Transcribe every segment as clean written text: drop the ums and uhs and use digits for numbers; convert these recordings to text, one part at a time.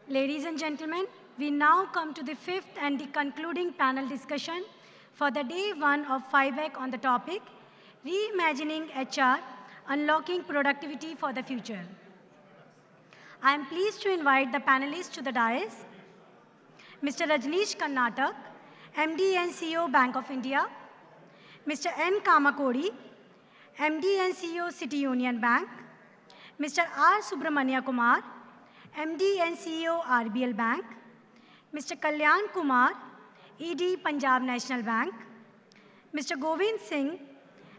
Ladies and gentlemen, we now come to the fifth and the concluding panel discussion for the day one of FIBAC on the topic, Reimagining HR, Unlocking Productivity for the Future. I am pleased to invite the panelists to the dais, Mr. Rajneesh Karnatak, MD and CEO Bank of India, Mr. N. Kamakodi, MD and CEO City Union Bank, Mr. R. Subramania Kumar, MD and CEO RBL Bank, Mr. Kalyan Kumar, ED Punjab National Bank, Mr. Govind Singh,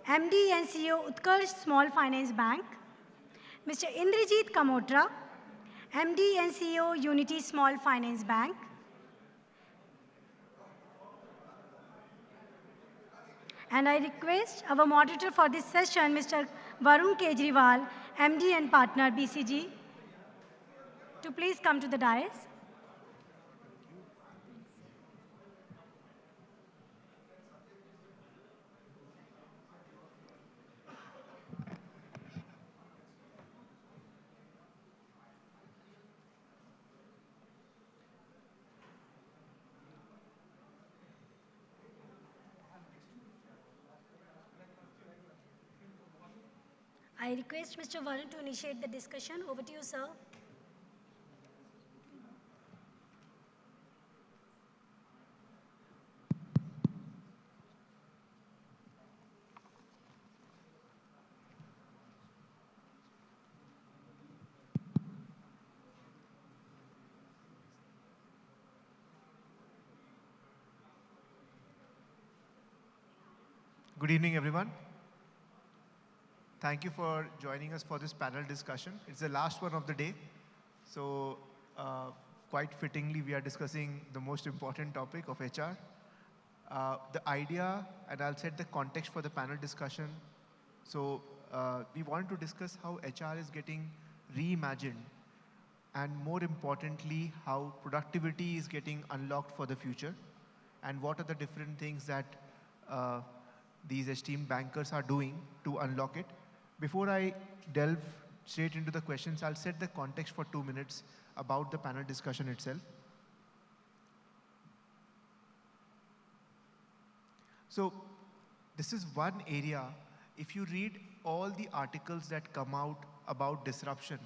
MD and CEO Utkarsh Small Finance Bank, Mr. Indrajit Kamotra, MD and CEO Unity Small Finance Bank, and I request our moderator for this session, Mr. Varun Kejriwal, MD and Partner BCG, to please come to the dais. I request Mr. Varun to initiate the discussion. Over to you, sir. Good evening, everyone. Thank you for joining us for this panel discussion. It's the last one of the day. So quite fittingly, we are discussing the most important topic of HR. The idea, and I'll set the context for the panel discussion. So we want to discuss how HR is getting reimagined, and more importantly, how productivity is getting unlocked for the future, and what are the different things that these esteemed bankers are doing to unlock it. Before I delve straight into the questions, I'll set the context for 2 minutes about the panel discussion itself. So this is one area, if you read all the articles that come out about disruption,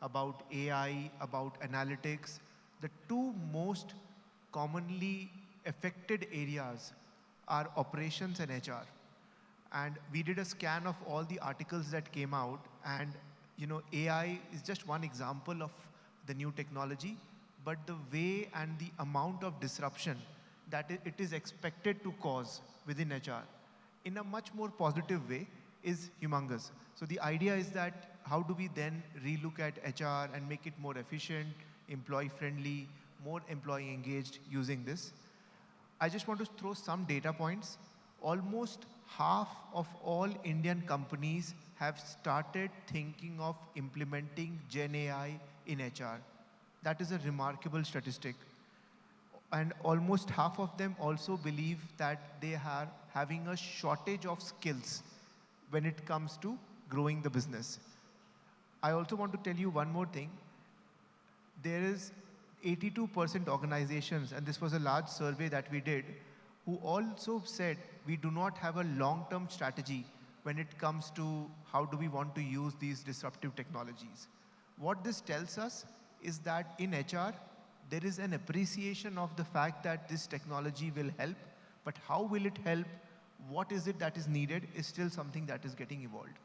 about AI, about analytics, the two most commonly affected areas are operations and HR. And we did a scan of all the articles that came out, and AI is just one example of the new technology, but the way and the amount of disruption that it is expected to cause within HR in a much more positive way is humongous. So the idea is that how do we then relook at HR and make it more efficient, employee friendly, more employee engaged using this. I just want to throw some data points. Almost half of all Indian companies have started thinking of implementing Gen AI in HR. That is a remarkable statistic. And almost half of them also believe that they are having a shortage of skills when it comes to growing the business. I also want to tell you one more thing. There is 82% organizations, and this was a large survey that we did, who also said we do not have a long-term strategy when it comes to how do we want to use these disruptive technologies. What this tells us is that in HR, there is an appreciation of the fact that this technology will help, but how will it help, what is it that is needed is still something that is getting evolved.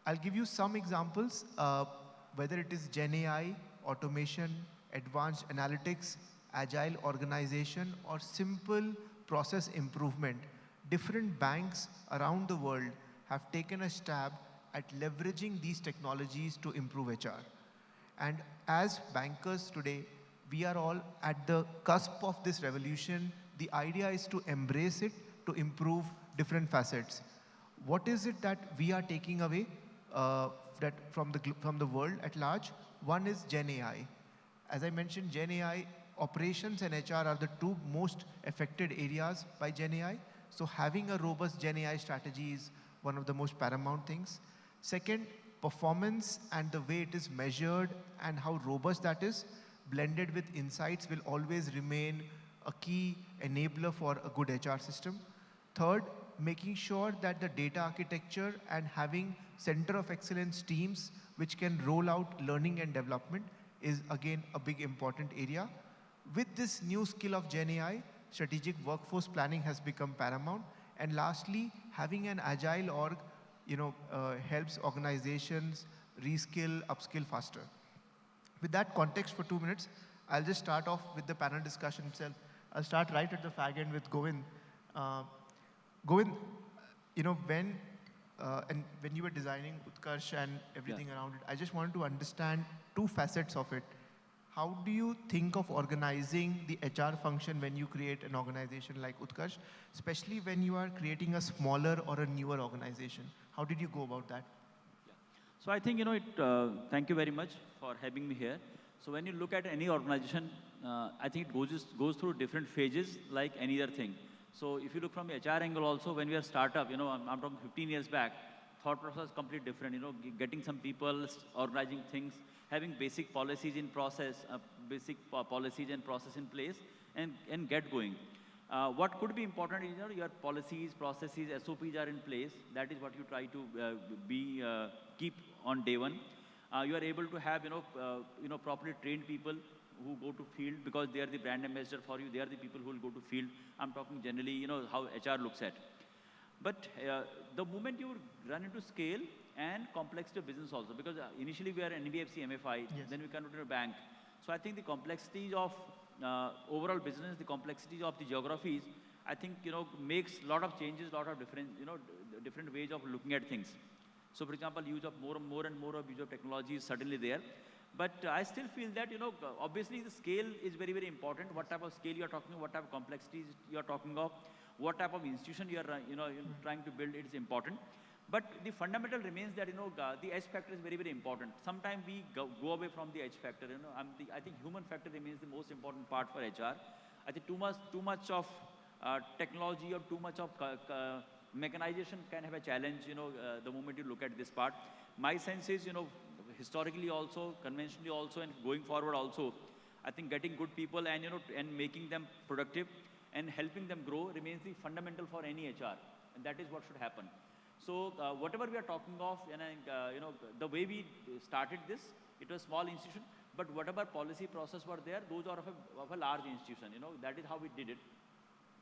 I'll give you some examples, whether it is Gen AI, automation, advanced analytics, agile organization, or simple process improvement. Different banks around the world have taken a stab at leveraging these technologies to improve HR. And as bankers today, we are all at the cusp of this revolution. The idea is to embrace it, to improve different facets. What is it that we are taking away from the world at large? One is Gen AI. As I mentioned, Gen AI, operations and HR are the two most affected areas by Gen AI. So having a robust Gen AI strategy is one of the most paramount things. Second, performance and the way it is measured and how robust that is, blended with insights, will always remain a key enabler for a good HR system. Third, making sure that the data architecture and having center of excellence teams which can roll out learning and development is again a big important area. With this new skill of Gen AI, strategic workforce planning has become paramount. And lastly, having an agile org, helps organizations reskill, upskill faster. With that context for 2 minutes, I'll just start off with the panel discussion itself. I'll start right at the fag end with Govind. Govind, when you were designing Utkarsh and everything around it, I just wanted to understand two facets of it. How do you think of organizing the HR function when you create an organization like Utkarsh, especially when you are creating a smaller or a newer organization? How did you go about that? Yeah. So I think, thank you very much for having me here. So when you look at any organization, I think it goes through different phases like any other thing. So if you look from the HR angle also, when we are startup, I'm talking 15 years back, thought process is completely different, getting some people, organizing things, having basic policies in process, policies and process in place, and get going. What could be important is, your policies, processes, SOPs are in place. That is what you try to keep on day one. You are able to have, properly trained people who go to field because they are the brand ambassador for you. They are the people who will go to field. I'm talking generally, how HR looks at. But the moment you run into scale and complexity of business also, because initially we are NBFC, MFI, yes. Then we converted to a bank. So I think the complexities of overall business, the complexities of the geographies, I think, makes a lot of changes, a lot of different, different ways of looking at things. So for example, use of more and more of use of technology is certainly there. But I still feel that, obviously the scale is very, very important. What type of scale you are talking about, what type of complexities you are talking of, what type of institution you are, trying to build, it is important. But the fundamental remains that, the edge factor is very, very important. Sometimes we go away from the edge factor. I think human factor remains the most important part for HR. I think too much of technology or too much of mechanization can have a challenge, the moment you look at this part. My sense is, historically also, conventionally also, and going forward also, I think getting good people and, and making them productive and helping them grow remains the fundamental for any HR. And that is what should happen. So whatever we are talking of, and the way we started this, it was small institution, but whatever policy process were there, those are of a large institution. That is how we did it,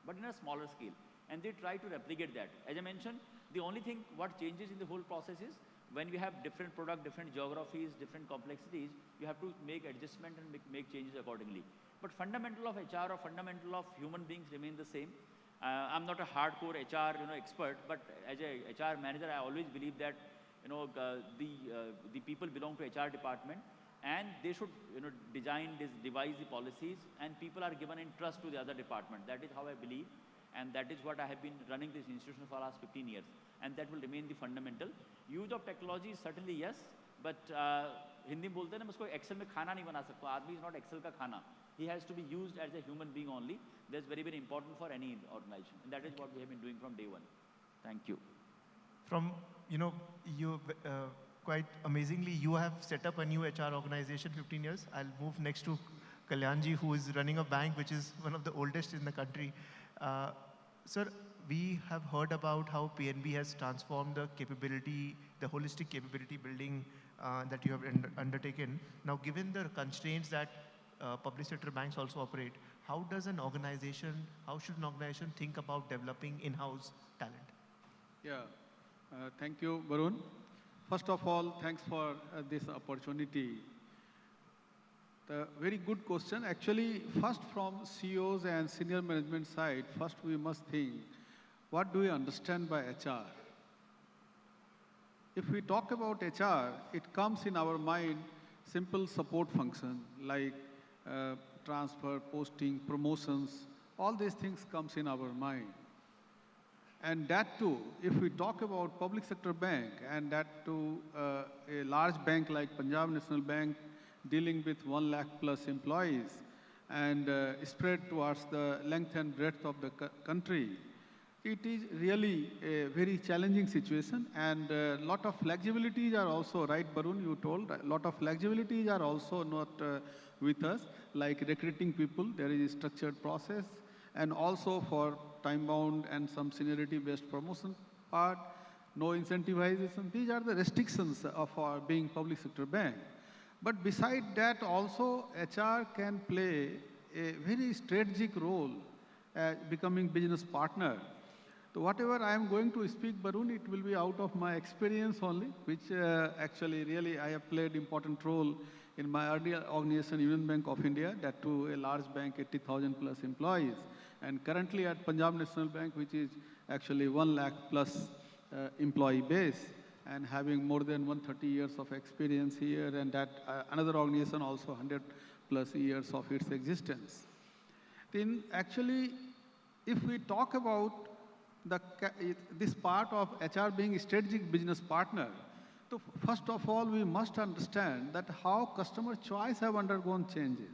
but in a smaller scale. And they try to replicate that. As I mentioned, the only thing what changes in the whole process is when we have different product, different geographies, different complexities, you have to make adjustment and make changes accordingly. But fundamental of HR or fundamental of human beings remain the same. I'm not a hardcore HR expert, but as a HR manager, I always believe that the people belong to HR department, and they should devise the policies, and people are given in trust to the other department. That is how I believe, and that is what I have been running this institution for the last 15 years, and that will remain the fundamental. Use of technology certainly yes, but Hindi में बोलते हैं ना, उसको Excel में खाना नहीं बना सकता. आदमी is not Excel का खाना. He has to be used as a human being only. That's very, very important for any organization. And that is what we have been doing from day one. Thank you. From, you quite amazingly, you have set up a new HR organization 15 years. I'll move next to Kalyanji, who is running a bank, which is one of the oldest in the country. Sir, we have heard about how PNB has transformed the capability, the holistic capability building that you have undertaken. Now, given the constraints that public sector banks also operate, how should an organization think about developing in-house talent? Yeah, thank you, Varun. First of all, thanks for this opportunity. The very good question. Actually, first from CEOs and senior management side, first we must think, what do we understand by HR? If we talk about HR, it comes in our mind simple support function like transfer, posting, promotions, all these things comes in our mind. And that too, if we talk about public sector bank, and that too a large bank like Punjab National Bank dealing with 1 lakh plus employees and spread towards the length and breadth of the country, it is really a very challenging situation, and a lot of flexibilities are also, right, Barun, you told, a lot of flexibilities are also not with us, like recruiting people, there is a structured process, and also for time-bound and some seniority-based promotion part, no incentivization. These are the restrictions of our being public sector bank. But beside that, also HR can play a very strategic role becoming business partner. So whatever I am going to speak, Barun, it will be out of my experience only, which actually really I have played important role in my earlier organization, Union Bank of India, that too a large bank, 80,000 plus employees. And currently at Punjab National Bank, which is actually 1 lakh plus employee base, and having more than 130 years of experience here, and that another organization also 100 plus years of its existence. Then actually, if we talk about this part of HR being a strategic business partner, so first of all, we must understand that how customer choice have undergone changes,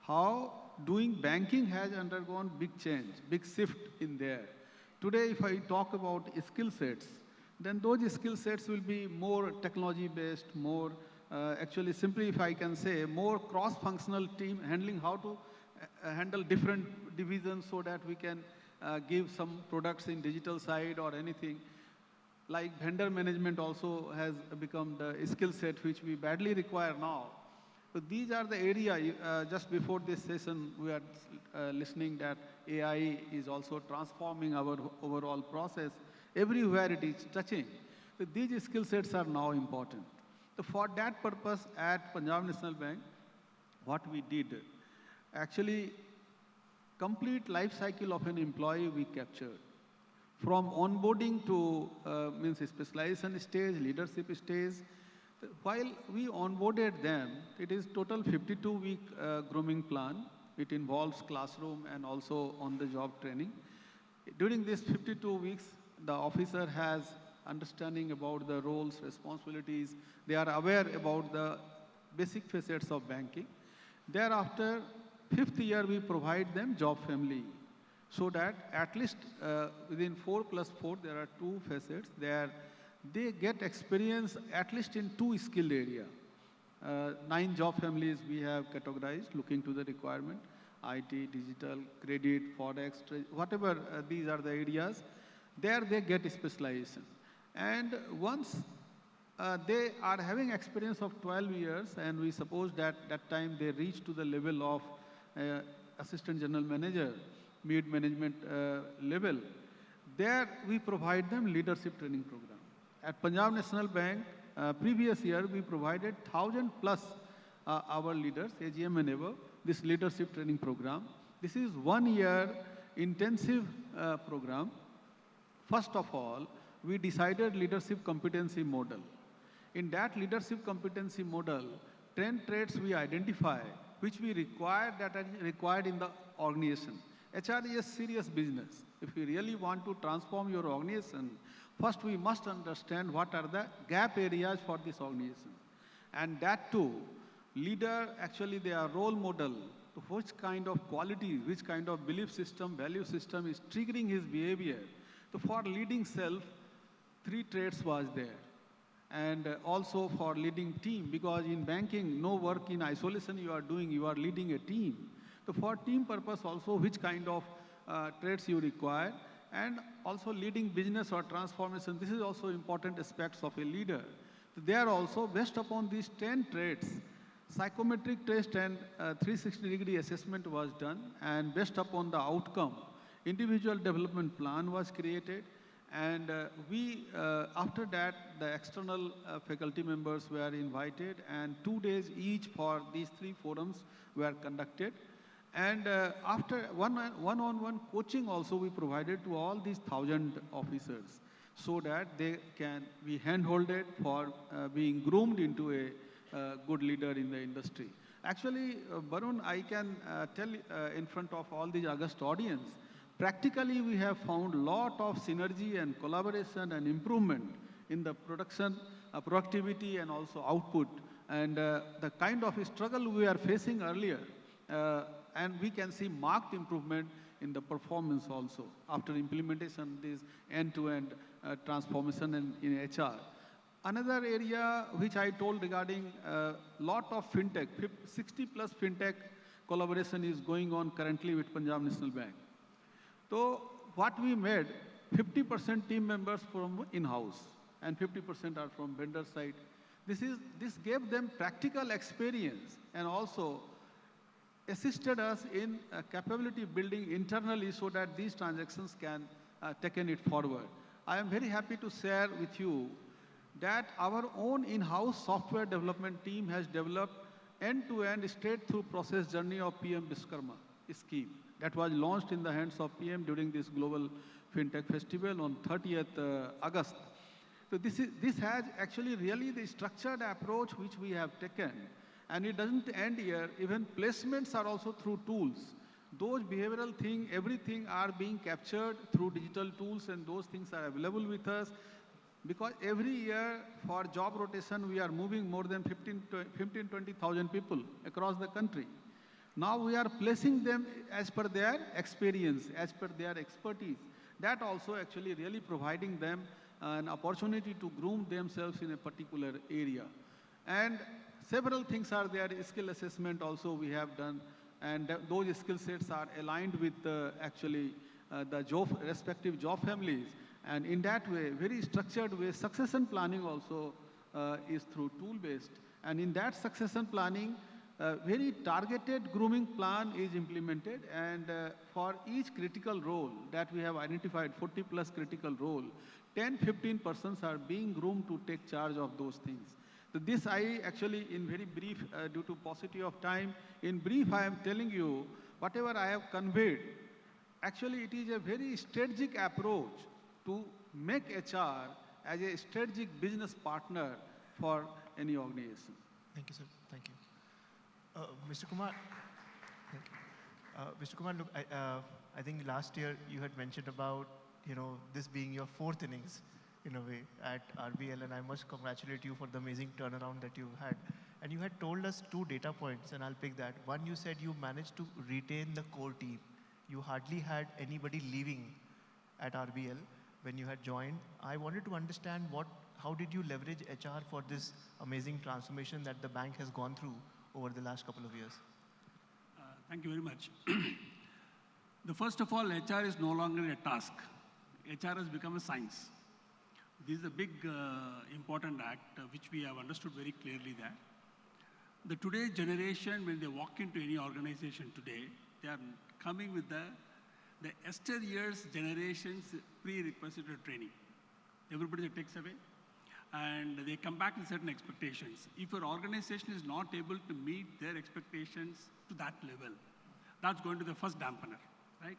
how doing banking has undergone big change, big shift in there. Today, if I talk about skill sets, then those skill sets will be more technology-based, more, actually simply if I can say, more cross-functional team handling how to handle different divisions so that we can give some products in digital side or anything. Like vendor management also has become the skill set which we badly require now. So these are the area, just before this session, we are listening that AI is also transforming our overall process. Everywhere it is touching. So these skill sets are now important. So for that purpose at Punjab National Bank, what we did, actually complete life cycle of an employee we captured. From onboarding to means specialization stage, leadership stage. While we onboarded them, it is total 52-week grooming plan. It involves classroom and also on-the-job training. During these 52 weeks, the officer has understanding about the roles, responsibilities. They are aware about the basic facets of banking. Thereafter, 5th year, we provide them job family, so that at least within 4+4, there are 2 facets. They get experience at least in 2 skill area. 9 job families we have categorized, looking to the requirement, IT, digital, credit, forex, whatever these are the areas. There they get specialization. And once they are having experience of 12 years, and we suppose that that time they reach to the level of assistant general manager, mid-management level, there we provide them leadership training program. At Punjab National Bank, previous year we provided 1,000 plus our leaders, AGM and above, this leadership training program. This is 1 year intensive program. First of all, we decided leadership competency model. In that leadership competency model, 10 traits we identify, which we require, that are required in the organization. HR is a serious business. If you really want to transform your organization, first we must understand what are the gap areas for this organization. And that too, leader, actually they are role model to which kind of qualities, which kind of belief system, value system is triggering his behavior. So for leading self, 3 traits was there. And also for leading team, because in banking, no work in isolation you are doing, you are leading a team. So for team purpose also, which kind of traits you require, and also leading business or transformation, this is also important aspects of a leader. So they are also, based upon these 10 traits, psychometric test and 360-degree assessment was done, and based upon the outcome, individual development plan was created, and after that, the external faculty members were invited, and 2 days each for these 3 forums were conducted. And after one-on-one coaching also we provided to all these 1,000 officers, so that they can be hand-holded for being groomed into a good leader in the industry. Actually, Barun, I can tell in front of all these august audience, practically we have found a lot of synergy and collaboration and improvement in the production, productivity and also output. And the kind of struggle we are facing earlier, and we can see marked improvement in the performance also after implementation, this end-to-end transformation in HR. Another area which I told regarding lot of fintech, 60 plus fintech collaboration is going on currently with Punjab National Bank. So what we made, 50% team members from in-house and 50% are from vendor side. This gave them practical experience and also assisted us in capability building internally so that these transactions can taken it forward. I am very happy to share with you that our own in-house software development team has developed end-to-end straight-through process journey of PM Vishwakarma scheme that was launched in the hands of PM during this global FinTech festival on 30th August. So this has actually really the structured approach which we have taken. And it doesn't end here. Even placements are also through tools. Those behavioral things, everything are being captured through digital tools, and those things are available with us. Because every year for job rotation, we are moving more than 20,000 people across the country. Now we are placing them as per their experience, as per their expertise. That also actually really providing them an opportunity to groom themselves in a particular area. And several things are there. Skill assessment also we have done, and those skill sets are aligned with actually the respective job families. And in that way, very structured way, succession planning also is through tool-based. And in that succession planning, very targeted grooming plan is implemented. And for each critical role that we have identified, 40 plus critical role, 10-15 persons are being groomed to take charge of those things. So this I actually, in very brief, due to paucity of time, in brief I am telling you, whatever I have conveyed, actually it is a very strategic approach to make HR as a strategic business partner for any organization. Thank you, sir. Thank you. Mr. Kumar, thank you. Mr. Kumar, look, I think last year you had mentioned about, this being your fourth innings in a way at RBL, and I must congratulate you for the amazing turnaround that you had. And you had told us 2 data points, and I'll pick that. One, you said you managed to retain the core team. You hardly had anybody leaving at RBL when you had joined. I wanted to understand how did you leverage HR for this amazing transformation that the bank has gone through over the last couple of years? Thank you very much. First of all, HR is no longer a task. HR has become a science. This is a big, important act, which we have understood very clearly that the today's generation, when they walk into any organization today, they are coming with the yesteryear's generation's prerequisite training. Everybody takes away, and they come back with certain expectations. If your organization is not able to meet their expectations to that level, that's going to be the first dampener, right?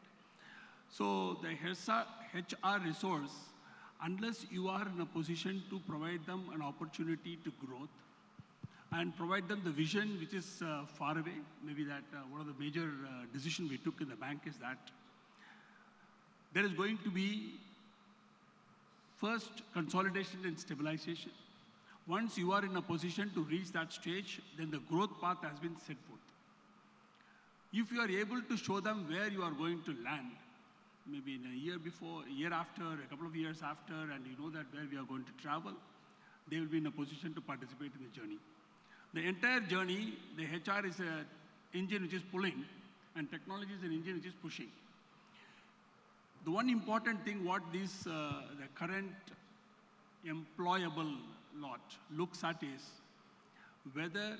So the HR resource, unless you are in a position to provide them an opportunity to growth and provide them the vision which is far away, maybe that one of the major decisions we took in the bank is that there is going to be first consolidation and stabilization. Once you are in a position to reach that stage, then the growth path has been set forth. If you are able to show them where you are going to land, maybe in a year before, a year after, a couple of years after, and you know that where we are going to travel, they will be in a position to participate in the journey. The entire journey, the HR is an engine which is pulling, and technology is an engine which is pushing. The one important thing what this, the current employable lot looks at is whether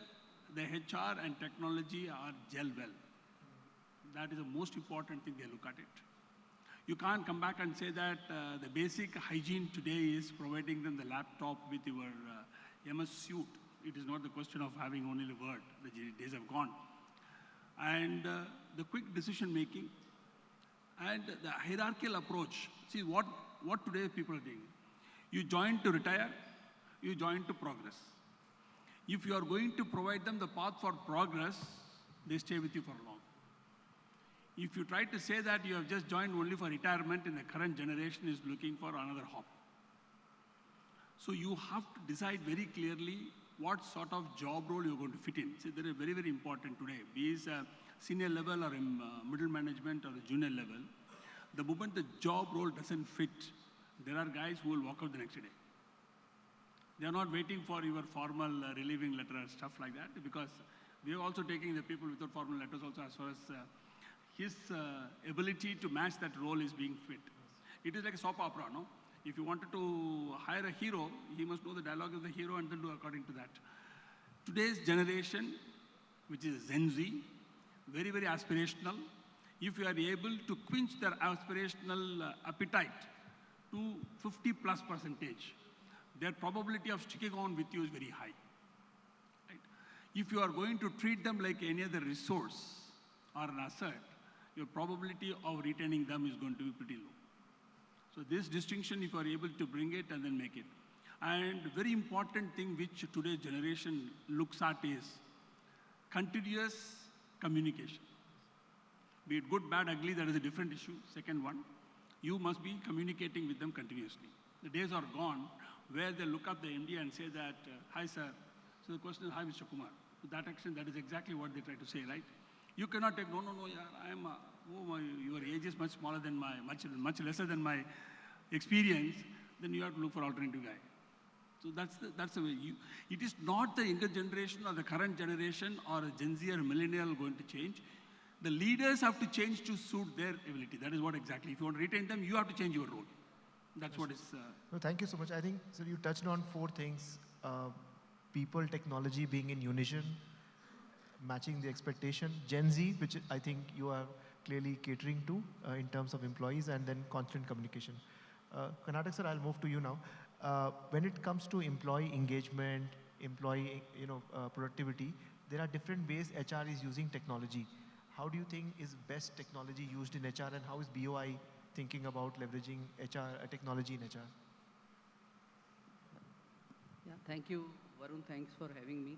the HR and technology are gel well. That is the most important thing they look at it. You can't come back and say that the basic hygiene today is providing them the laptop with your MS suit. It is not the question of having only the word. The days have gone. And the quick decision making and the hierarchical approach. See what today people are doing. You join to retire, you join to progress. If you are going to provide them the path for progress, they stay with you for long. If you try to say that you have just joined only for retirement, and the current generation is looking for another hop. So you have to decide very clearly what sort of job role you're going to fit in. See, that is very, very important today. Be it senior level or in middle management or a junior level, the moment the job role doesn't fit, there are guys who will walk out the next day. They are not waiting for your formal relieving letter or stuff like that, because we are also taking the people without formal letters also, as far as his ability to match that role is being fit. It is like a soap opera, no? If you wanted to hire a hero, he must know the dialogue of the hero and then do according to that. Today's generation, which is Gen Z, very, very aspirational. If you are able to quench their aspirational appetite to 50+%, their probability of sticking on with you is very high. Right? If you are going to treat them like any other resource or an asset, your probability of retaining them is going to be pretty low. So this distinction, if you are able to bring it and then make it. And very important thing which today's generation looks at is continuous communication. Be it good, bad, ugly, that is a different issue. Second one, you must be communicating with them continuously. The days are gone where they look up the MD and say that, hi sir. So the question is, hi Mr. Kumar. To that extent, that is exactly what they try to say, right? You cannot take, no, yeah, your age is much smaller than much lesser than my experience, then you have to look for alternative guy. So that's the way it is not the younger generation or the current generation or a Gen Z or a millennial going to change. The leaders have to change to suit their ability. That is what exactly. If you want to retain them, you have to change your role. That's what is... No, thank you so much. I think, sir, you touched on 4 things. People, technology being in unison, matching the expectation, Gen Z, which I think you are clearly catering to in terms of employees, and then constant communication. Karnataka sir, I'll move to you now. When it comes to employee engagement, employee productivity, there are different ways HR is using technology. How do you think is best technology used in HR, and how is BOI thinking about leveraging HR technology in HR? Yeah, thank you, Varun. Thanks for having me.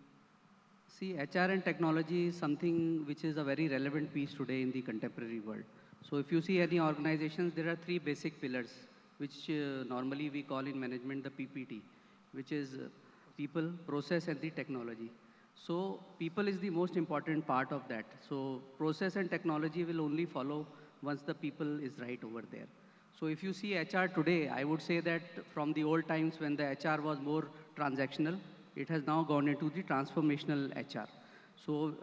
See, HR and technology is something which is a very relevant piece today in the contemporary world. So if you see any organizations, there are 3 basic pillars, which normally we call in management the PPT, which is people, process, and the technology. So people is the most important part of that. So process and technology will only follow once the people is right over there. So if you see HR today, I would say that from the old times when the HR was more transactional, it has now gone into the transformational HR. So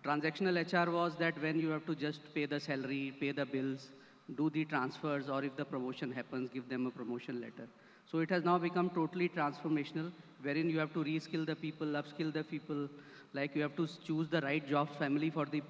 transactional HR was that when you have to just pay the salary, pay the bills, do the transfers, or if the promotion happens, give them a promotion letter. So it has now become totally transformational, wherein you have to reskill the people, upskill the people, like you have to choose the right job family for the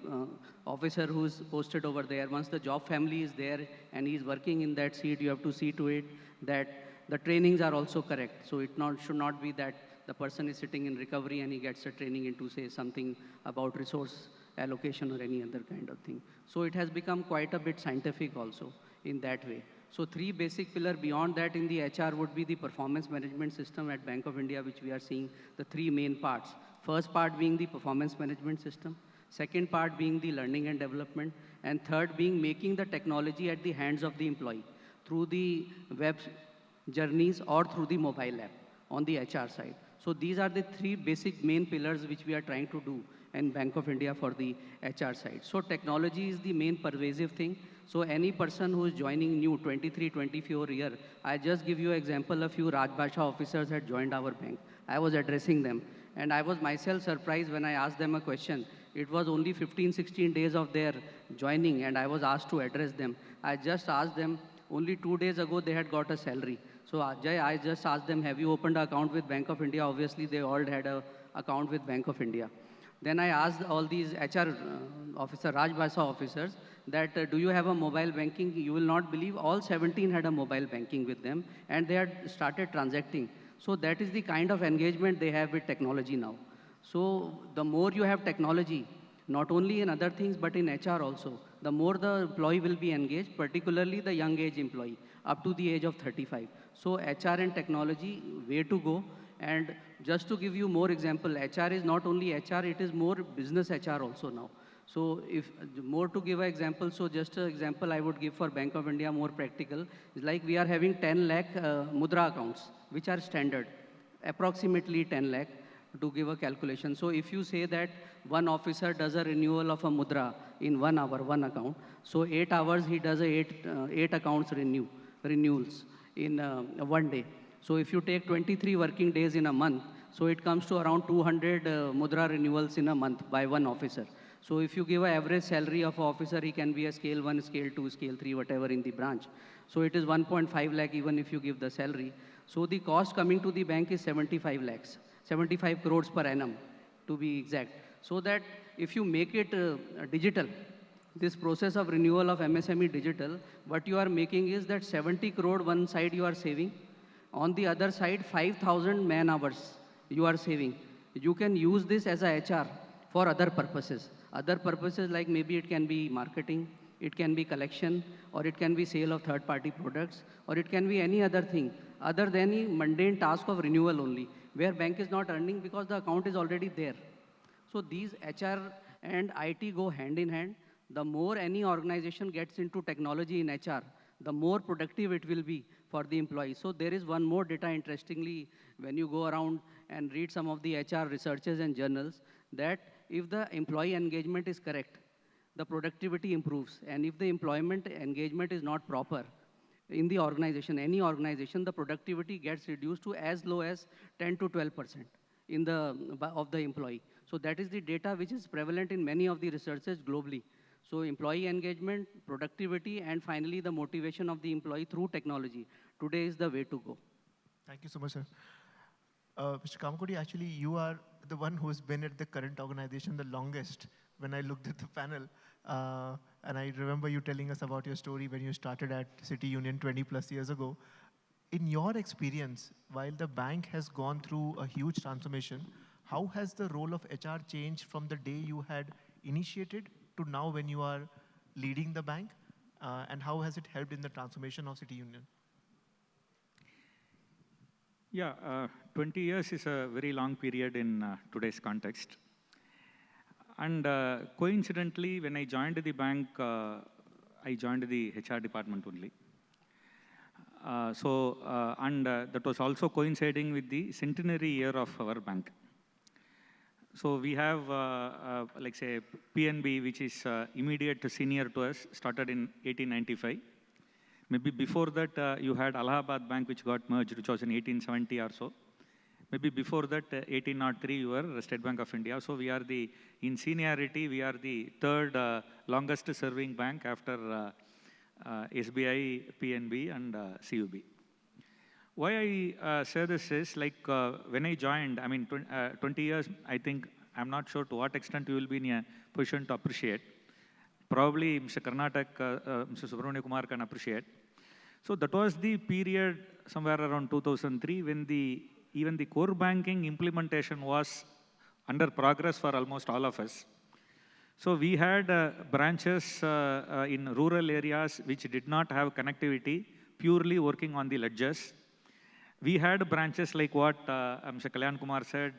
officer who's posted over there. Once the job family is there and he's working in that seat, you have to see to it that the trainings are also correct. So it should not be that the person is sitting in recovery and he gets a training into, say, something about resource allocation or any other kind of thing. So it has become quite a bit scientific also in that way. So 3 basic pillars beyond that in the HR would be the performance management system at Bank of India, which we are seeing the 3 main parts. First part being the performance management system, second part being the learning and development, and third being making the technology at the hands of the employee through the web journeys or through the mobile app on the HR side. So these are the 3 basic main pillars which we are trying to do in Bank of India for the HR side. So technology is the main pervasive thing. So any person who is joining new 23, 24 year, I just give you an example, a few Rajbhasha officers had joined our bank. I was addressing them and I was myself surprised when I asked them a question. It was only 15, 16 days of their joining and I was asked to address them. I just asked them, only 2 days ago they had got a salary. So Ajay, I just asked them, have you opened an account with Bank of India? Obviously they all had an account with Bank of India. Then I asked all these HR Rajbhasha officers that do you have a mobile banking? You will not believe all 17 had a mobile banking with them and they had started transacting. So that is the kind of engagement they have with technology now. So the more you have technology, not only in other things but in HR also, the more the employee will be engaged, particularly the young age employee up to the age of 35. So HR and technology, way to go. And just to give you more example, HR is not only HR, it is more business HR also now. So if more to give an example, so just an example I would give for Bank of India, more practical, is like we are having 10 lakh mudra accounts, which are standard, approximately 10 lakh. to give a calculation. So if you say that one officer does a renewal of a mudra in 1 hour, one account, so 8 hours he does eight accounts renewals in one day. So if you take 23 working days in a month, so it comes to around 200 mudra renewals in a month by one officer. So if you give an average salary of an officer, he can be a scale 1, scale 2, scale 3, whatever in the branch. So it is 1.5 lakh even if you give the salary. So the cost coming to the bank is 75 lakhs, 75 crores per annum to be exact. So that if you make it digital, this process of renewal of MSME digital, what you are making is that 70 crore one side you are saving, on the other side 5,000 man hours you are saving. You can use this as a HR for other purposes. Other purposes like maybe it can be marketing, it can be collection, or it can be sale of third-party products, or it can be any other thing other than the mundane task of renewal only, where bank is not earning because the account is already there. So these HR and IT go hand in hand. The more any organization gets into technology in HR, the more productive it will be for the employee. So there is one more data interestingly, when you go around and read some of the HR researches and journals, that if the employee engagement is correct, the productivity improves. And if the employment engagement is not proper in the organization, any organization, the productivity gets reduced to as low as 10 to 12% of the employee. So that is the data which is prevalent in many of the researches globally. So employee engagement, productivity, and finally the motivation of the employee through technology. Today is the way to go. Thank you so much, sir. Mr. Kamakodi, actually, you are the one who has been at the current organization the longest when I looked at the panel. And I remember you telling us about your story when you started at City Union 20 plus years ago. In your experience, while the bank has gone through a huge transformation, how has the role of HR changed from the day you had initiated to now when you are leading the bank? And how has it helped in the transformation of City Union? Yeah, 20 years is a very long period in today's context. And coincidentally, when I joined the bank, I joined the HR department only. And that was also coinciding with the centenary year of our bank. So we have, like say, PNB, which is immediate senior to us, started in 1895. Maybe before that, you had Allahabad Bank, which got merged, which was in 1870 or so. Maybe before that, 1803, you were State Bank of India. So we are in seniority, we are the third longest serving bank after SBI, PNB, and CUB. Why I say this is, like, when I joined, I mean, 20 years, I think, I'm not sure to what extent you will be in a position to appreciate. Probably Mr. Karnatak, Mr. Subramania Kumar can appreciate. So that was the period somewhere around 2003 when even the core banking implementation was under progress for almost all of us. So we had branches in rural areas which did not have connectivity, purely working on the ledgers. We had branches like what Mr. Kalyan Kumar said,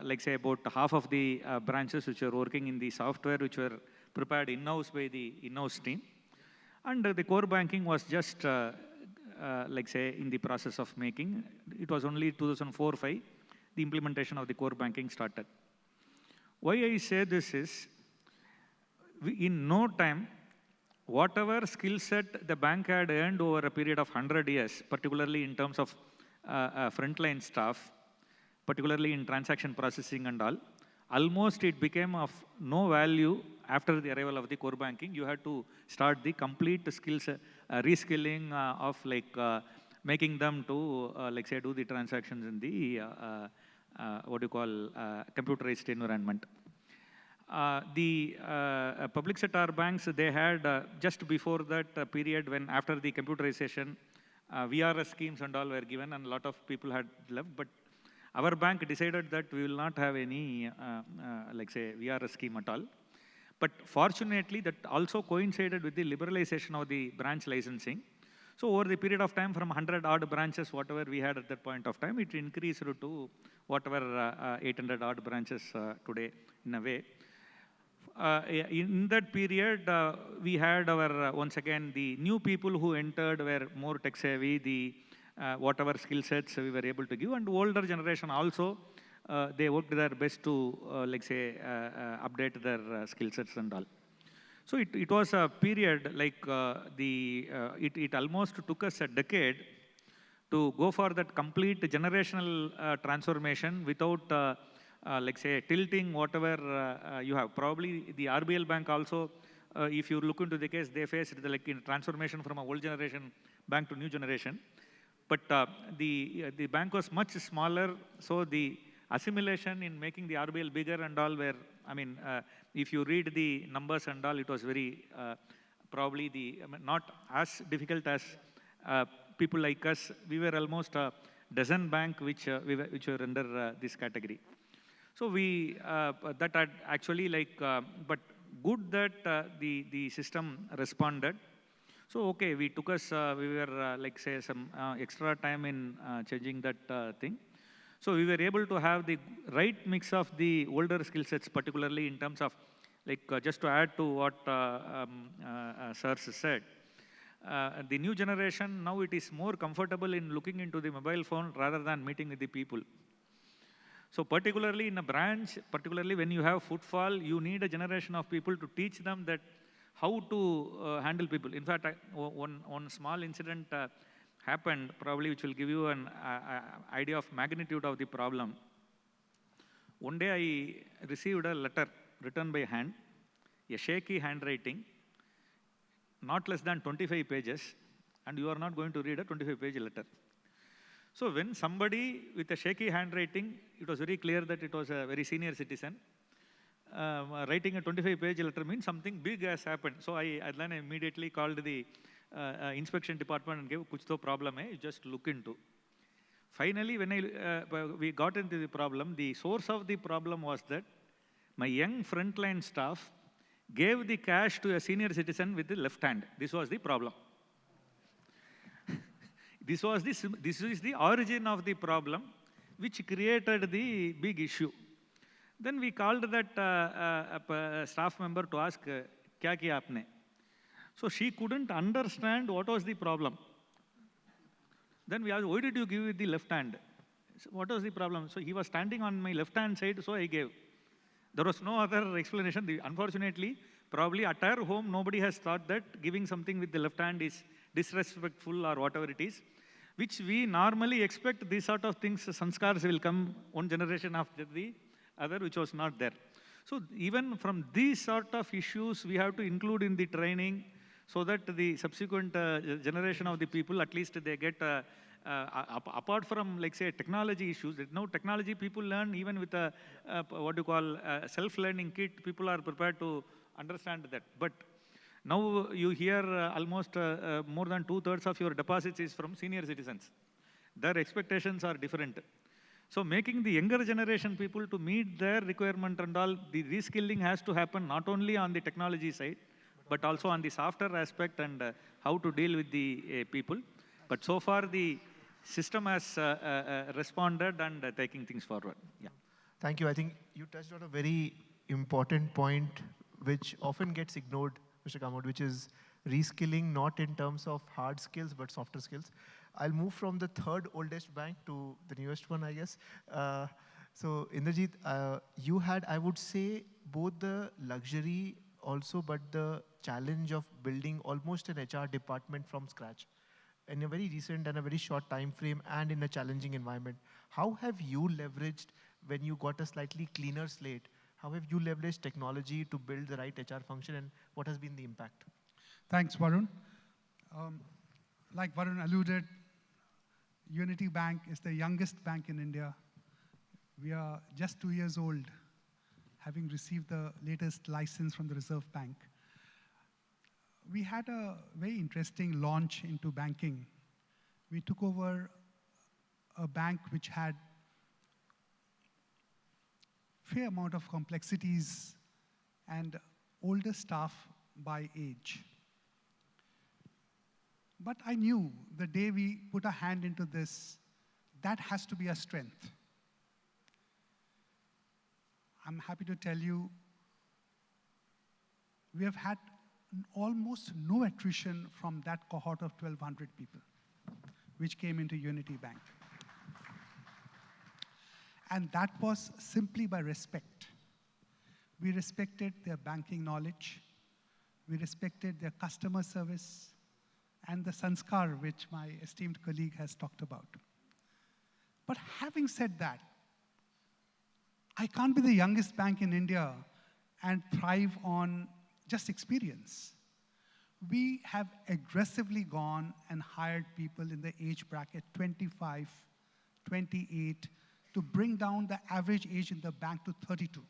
like say about half of the branches which were working in the software which were prepared in-house by the in-house team. And the core banking was just, like say, in the process of making. It was only 2004-05, the implementation of the core banking started. Why I say this is, in no time, whatever skill set the bank had earned over a period of 100 years, particularly in terms of frontline staff, particularly in transaction processing and all, almost it became of no value after the arrival of the core banking. You had to start the complete skills, reskilling of like making them to, like say, do the transactions in the, what do you call, computerized environment. The public sector banks, they had just before that period when after the computerization, VRS schemes and all were given and a lot of people had left, but our bank decided that we will not have any, like say, VRS scheme at all. But fortunately, that also coincided with the liberalization of the branch licensing. So over the period of time, from 100 odd branches, whatever we had at that point of time, it increased to whatever 800 odd branches today in a way. In that period, we had our, once again, the new people who entered were more tech savvy, the whatever skill sets we were able to give, and older generation also they worked their best to, update their skill sets and all. So it was a period like it almost took us a decade to go for that complete generational transformation without, tilting whatever you have. Probably the RBL bank also, if you look into the case, they faced in transformation from an old generation bank to new generation. But the bank was much smaller, so the assimilation in making the RBL bigger and all were, if you read the numbers and all, it was very, probably not as difficult as people like us. We were almost a dozen bank which were under this category. So we, that had actually but good that the system responded. So okay, we took us, we were some extra time in changing that thing. So we were able to have the right mix of the older skill sets, particularly in terms of, just to add to what Sir said, the new generation, now it is more comfortable in looking into the mobile phone rather than meeting with the people. So particularly in a branch, particularly when you have footfall, you need a generation of people to teach them that how to handle people. In fact, one small incident happened, probably which will give you an idea of magnitude of the problem. One day I received a letter written by hand, a shaky handwriting, not less than 25 pages, and you are not going to read a 25-page letter. So when somebody with a shaky handwriting, it was very clear that it was a very senior citizen, writing a 25-page letter means something big has happened. So then I immediately called the inspection department and gave, kuch to problem hai, you just look into. Finally, when we got into the problem, the source of the problem was that my young frontline staff gave the cash to a senior citizen with the left hand. This was the problem. This is the origin of the problem, which created the big issue. Then we called that staff member to ask, kya kiya aapne? So she couldn't understand what was the problem. Then we asked, why did you give with the left hand? So what was the problem? So he was standing on my left hand side, so I gave. There was no other explanation. Unfortunately, probably at our home, nobody has thought that giving something with the left hand is disrespectful or whatever it is, which we normally expect these sort of things, sanskars will come one generation after the other, which was not there. So even from these sort of issues, we have to include in the training so that the subsequent generation of the people, at least they get, apart from, technology issues, now technology people learn even with a, what you call, self-learning kit, people are prepared to understand that. But now you hear almost more than 2/3 of your deposits is from senior citizens. Their expectations are different. So making the younger generation people to meet their requirement and all, the reskilling has to happen not only on the technology side, but also on the softer aspect and how to deal with the people. But so far the system has responded and taking things forward. Yeah. Thank you. I think you touched on a very important point which often gets ignored, Mr. Kamod, which is reskilling, not in terms of hard skills, but softer skills. I'll move from the third oldest bank to the newest one, I guess. So Indrajit, you had, I would say, both the luxury also, but the challenge of building almost an HR department from scratch in a very recent and a very short time frame and in a challenging environment. How have you leveraged, when you got a slightly cleaner slate, how have you leveraged technology to build the right HR function, and what has been the impact? Thanks, Varun. Like Varun alluded, Unity Bank is the youngest bank in India. We are just 2 years old, having received the latest license from the Reserve Bank. We had a very interesting launch into banking. We took over a bank which had fair amount of complexities and older staff by age. But I knew the day we put a hand into this, that has to be a strength. I'm happy to tell you, we have had almost no attrition from that cohort of 1,200 people, which came into Unity Bank. And that was simply by respect. We respected their banking knowledge. We respected their customer service and the sanskar, which my esteemed colleague has talked about. But having said that, I can't be the youngest bank in India and thrive on just experience. We have aggressively gone and hired people in the age bracket 25, 28, to bring down the average age in the bank to 32.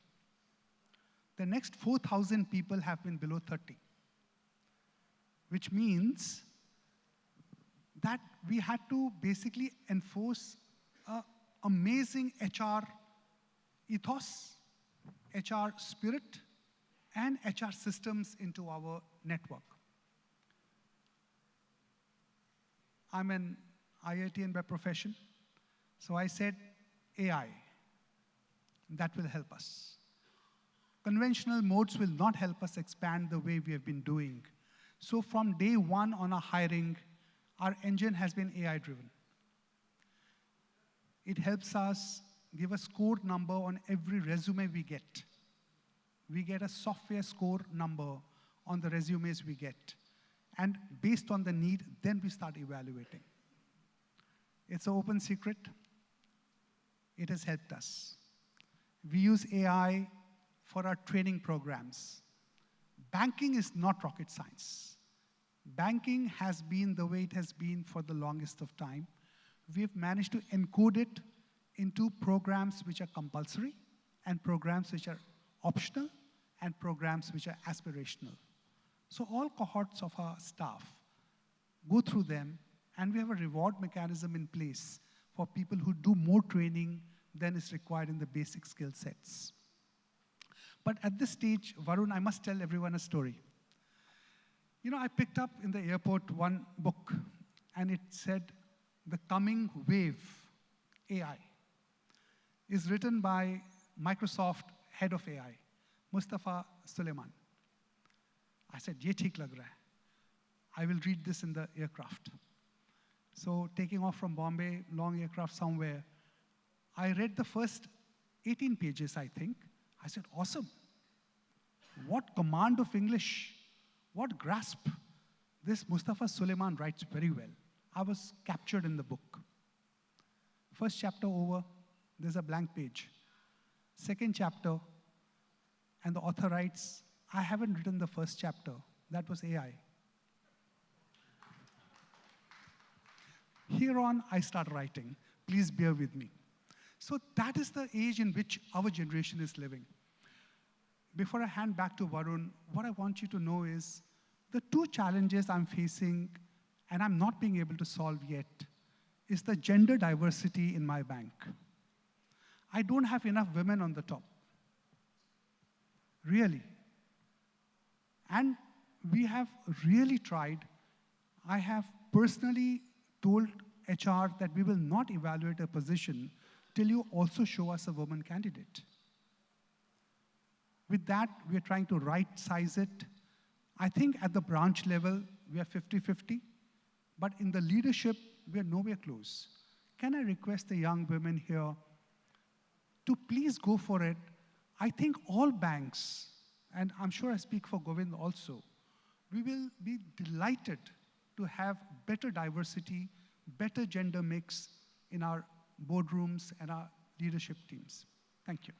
The next 4,000 people have been below 30, which means that we had to basically enforce an amazing HR ethos, HR spirit, and HR systems into our network. I'm an IITian by profession, so I said AI, that will help us. Conventional modes will not help us expand the way we have been doing. So from day one on our hiring, our engine has been AI-driven. It helps us give a score number on every resume we get. We get a software score number on the resumes we get. And based on the need, then we start evaluating. It's an open secret. It has helped us. We use AI for our training programs. Banking is not rocket science. Banking has been the way it has been for the longest of time. We've managed to encode it into programs which are compulsory, and programs which are optional, and programs which are aspirational. So all cohorts of our staff go through them, and we have a reward mechanism in place for people who do more training than is required in the basic skill sets. But at this stage, Varun, I must tell everyone a story. You know, I picked up in the airport one book, and it said, The Coming Wave, AI, is written by Microsoft head of AI, Mustafa Suleyman. I said, ye theek lag raha hai. I will read this in the aircraft. So taking off from Bombay, long aircraft somewhere, I read the first 18 pages, I think. I said, awesome. What command of English, what grasp. This Mustafa Suleyman writes very well. I was captured in the book. First chapter over, there's a blank page. Second chapter, and the author writes, I haven't written the first chapter. That was AI. Here on, I start writing. Please bear with me. So that is the age in which our generation is living. Before I hand back to Varun, what I want you to know is the two challenges I'm facing and I'm not being able to solve yet is the gender diversity in my bank. I don't have enough women on the top. Really. And we have really tried. I have personally told HR that we will not evaluate a position till you also show us a woman candidate. With that, we are trying to right-size it. I think at the branch level, we are 50-50, but in the leadership, we are nowhere close. Can I request the young women here to please go for it? I think all banks, and I'm sure I speak for Govind also, we will be delighted to have better diversity, better gender mix in our boardrooms and our leadership teams. Thank you.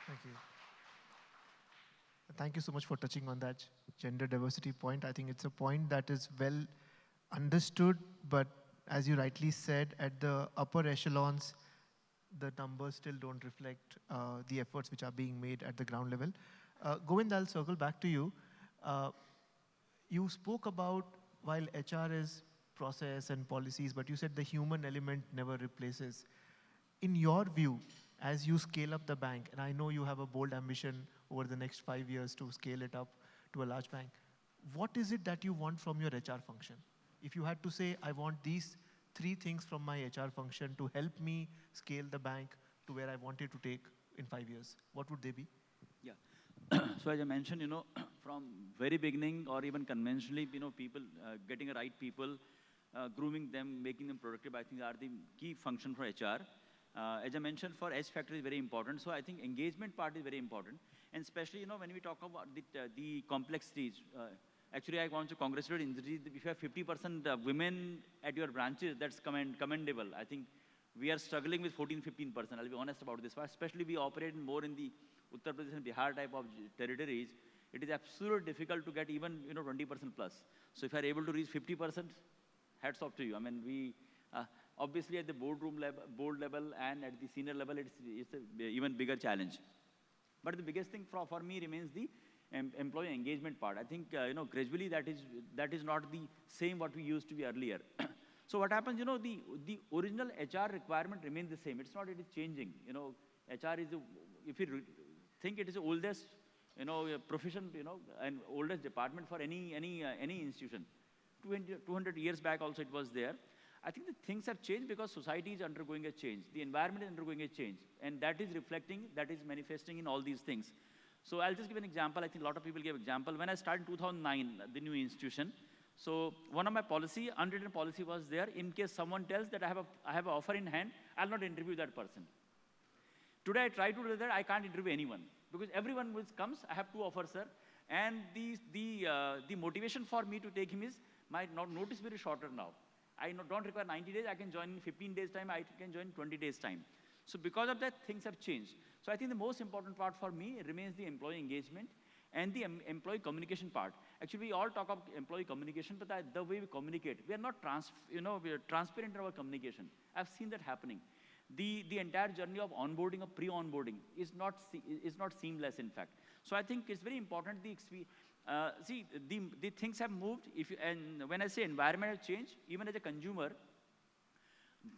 Thank you. Thank you so much for touching on that gender diversity point. I think it's a point that is well understood, but as you rightly said, at the upper echelons, the numbers still don't reflect the efforts which are being made at the ground level. Govind, I'll circle back to you. You spoke about while HR is process and policies, but you said the human element never replaces. In your view, as you scale up the bank, and I know you have a bold ambition over the next 5 years to scale it up to a large bank, what is it that you want from your HR function? If you had to say, I want these 3 things from my HR function to help me scale the bank to where I want it to take in 5 years, what would they be? Yeah. So as I mentioned, from very beginning or even conventionally, people getting the right people grooming them, making them productive, I think are the key function for HR. As I mentioned, for H factor is very important. So I think engagement part is very important. And especially, when we talk about the complexities, actually I want to congratulate Indrajit. If you have 50% women at your branches, that's commendable. I think we are struggling with 14-15%. I'll be honest about this. Especially we operate more in the Uttar Pradesh and Bihar type of territories. It is absolutely difficult to get even 20% plus. So if you are able to reach 50%, hats off to you. I mean, we obviously at the board level and at the senior level, it's an even bigger challenge. But the biggest thing for me remains the employee engagement part. I think gradually that is not the same what we used to be earlier. So what happens, the original HR requirement remains the same. It's not, it is changing. HR is, if you think it is the oldest, profession, and oldest department for any institution. 200 years back also it was there. I think the things have changed because society is undergoing a change. The environment is undergoing a change. And that is reflecting, that is manifesting in all these things. So I'll just give an example. I think a lot of people give example. When I started in 2009, the new institution, so one of my unwritten policy was there, in case someone tells that I have an offer in hand, I'll not interview that person. Today I try to do that, I can't interview anyone. Because everyone who comes, I have 2 offers, sir. And the motivation for me to take him is, my notice period is shorter now. I don't require 90 days, I can join in 15 days time, I can join in 20 days time. So because of that, things have changed. So I think the most important part for me remains the employee engagement and the employee communication part. Actually, we all talk about employee communication, but the way we communicate, we are not we are transparent in our communication. I've seen that happening. The entire journey of onboarding or pre-onboarding is not seamless, in fact. So I think it's very important. The things have moved. And when I say environment has changed, even as a consumer,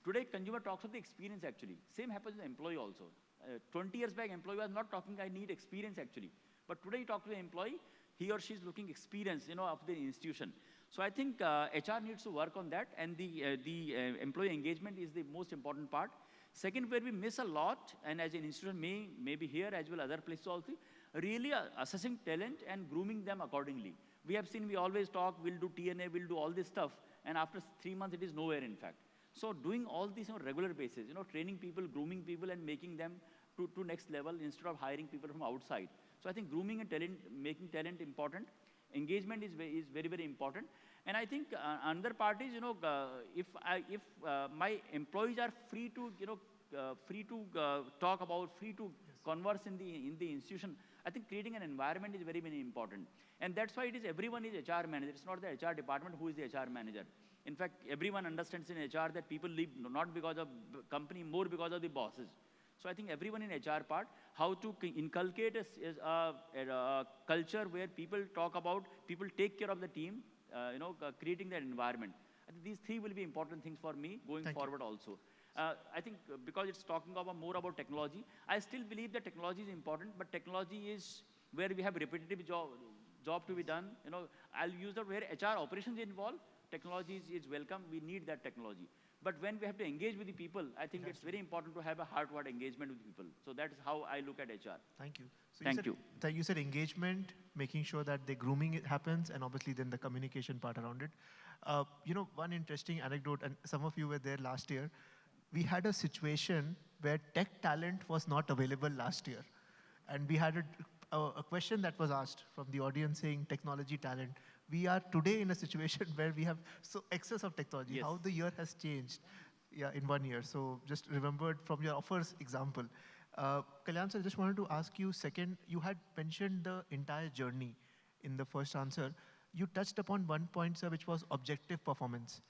today consumer talks of the experience actually. Same happens with the employee also. 20 years back, employee was not talking, I need experience actually. But today you talk to the employee, he or she is looking experience, of the institution. So I think HR needs to work on that, and the employee engagement is the most important part. Second, where we miss a lot, and as an institution maybe here as well other places also, really assessing talent and grooming them accordingly. We have seen, we always talk, we'll do TNA, we'll do all this stuff, and after 3 months it is nowhere in fact. So doing all this on a regular basis, training people, grooming people and making them to next level instead of hiring people from outside. So I think grooming and talent, making talent important. Engagement is very, very important. And I think another part is, if my employees are free to, talk about, free to converse in the institution, I think creating an environment is very, very important. And that's why everyone is HR manager. It's not the HR department who is the HR manager. In fact, everyone understands in HR that people leave not because of company, more because of the bosses. So I think everyone in HR part, how to inculcate a culture where people talk about, people take care of the team, creating that environment. I think these 3 will be important things for me going forward also. I think because it's talking about more about technology, I still believe that technology is important, but technology is where we have repetitive job to be done. I'll use that where HR operations is involved, technology is welcome, we need that technology. But when we have to engage with the people, I think it's very important to have a heart-to-heart engagement with people. So that's how I look at HR. Thank you. So Thank you. You said engagement, making sure that the grooming happens, and obviously then the communication part around it. One interesting anecdote, and some of you were there last year, we had a situation where tech talent was not available last year. And we had a question that was asked from the audience saying technology talent. We are today in a situation where we have excess of technology. Yes. How the year has changed in 1 year. So just remembered from your offers example. Kalyan sir, just wanted to ask you second, you had mentioned the entire journey in the first answer. You touched upon one point, sir, which was objective performance.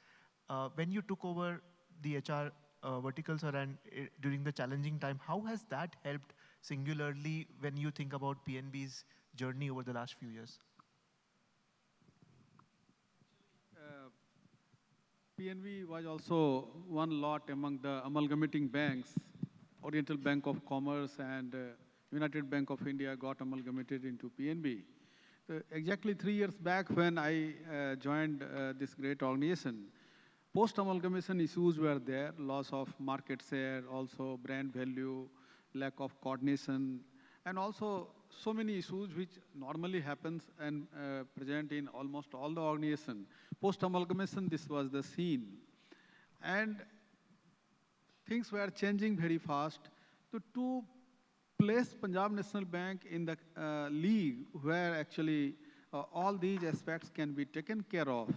When you took over the HR vertical, sir, and during the challenging time, how has that helped singularly when you think about PNB's journey over the last few years? PNB was also one lot among the amalgamating banks. Oriental Bank of Commerce and United Bank of India got amalgamated into PNB. Exactly 3 years back when I joined this great organization, post-amalgamation issues were there, loss of market share, also brand value, lack of coordination, And also, so many issues which normally happens and present in almost all the organization. Post-amalgamation, this was the scene. And things were changing very fast. To place Punjab National Bank in the league where actually all these aspects can be taken care of.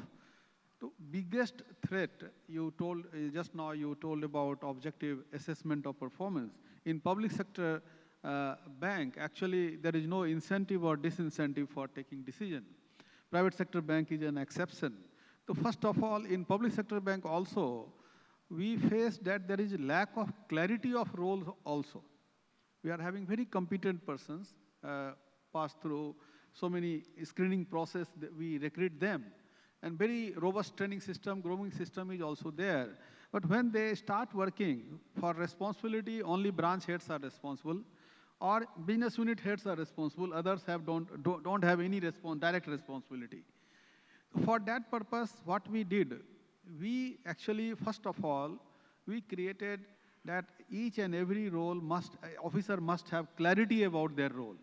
The biggest threat you told just now, you told about objective assessment of performance. In public sector bank, actually there is no incentive or disincentive for taking decision. Private sector bank is an exception. So first of all, in public sector bank also, we face that there is lack of clarity of roles also. We are having very competent persons pass through so many screening process that we recruit them. And very robust training system, grooming system is also there. But when they start working, for responsibility, only branch heads are responsible, or business unit heads are responsible, others don't have any direct responsibility. For that purpose, what we did, we actually, first of all, we created that each and every role officer must have clarity about their role.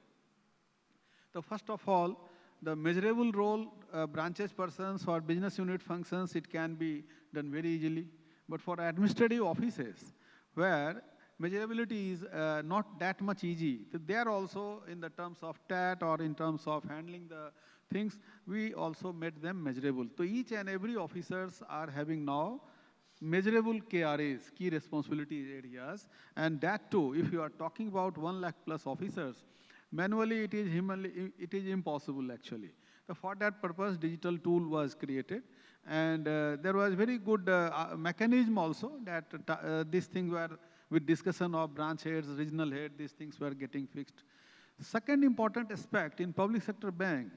So first of all, the measurable role, branches persons or business unit functions, it can be done very easily. But for administrative offices, where measurability is not that much easy, so there also in the terms of TAT or in terms of handling the things, we also made them measurable. So each and every officers are having now measurable KRAs, key responsibility areas, and that too, if you are talking about 1 lakh plus officers, manually it is impossible actually. So for that purpose, digital tool was created, and there was very good mechanism also that these things were with discussion of branch heads, regional head, these things were getting fixed. Second important aspect in public sector bank,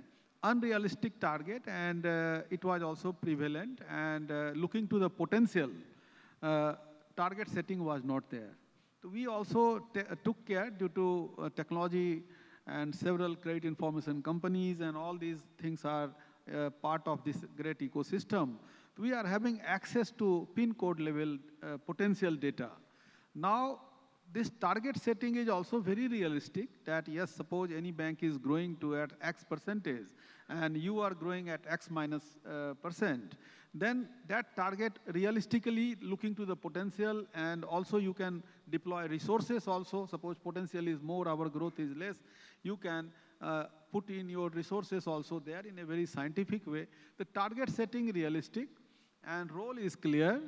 unrealistic target, and it was also prevalent, and looking to the potential, target setting was not there. So we also took care due to technology and several credit information companies, and all these things are part of this great ecosystem. We are having access to pin code level potential data. Now, this target setting is also very realistic, that yes, suppose any bank is growing to at X percentage and you are growing at X minus percent, then that target realistically looking to the potential, and also you can deploy resources also. Suppose potential is more, our growth is less, you can put in your resources also there in a very scientific way. The target setting realistic and role is clear.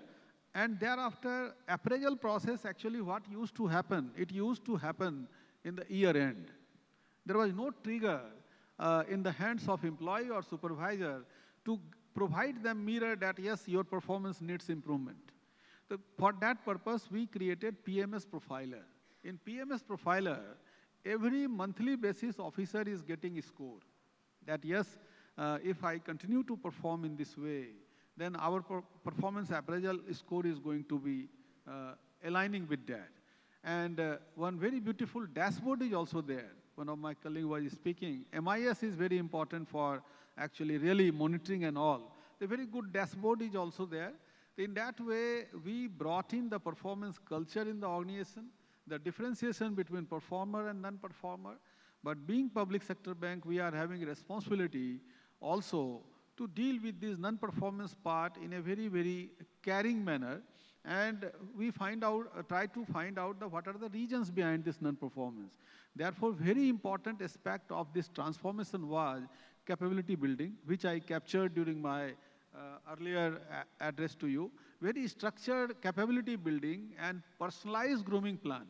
And thereafter, appraisal process, actually what used to happen, it used to happen in the year end. There was no trigger in the hands of employee or supervisor to provide them mirror that, yes, your performance needs improvement. So for that purpose, we created PMS Profiler. In PMS Profiler, every monthly basis officer is getting a score. That yes, if I continue to perform in this way, then our performance appraisal score is going to be aligning with that. And one very beautiful dashboard is also there. One of my colleagues was speaking. MIS is very important for actually really monitoring and all. The very good dashboard is also there. In that way, we brought in the performance culture in the organization, the differentiation between performer and non-performer. But being public sector bank, we are having responsibility also to deal with this non-performance part in a very, very caring manner. And we try to find out what are the reasons behind this non-performance. Therefore, very important aspect of this transformation was capability building, which I captured during my earlier address to you. Very structured capability building and personalized grooming plan.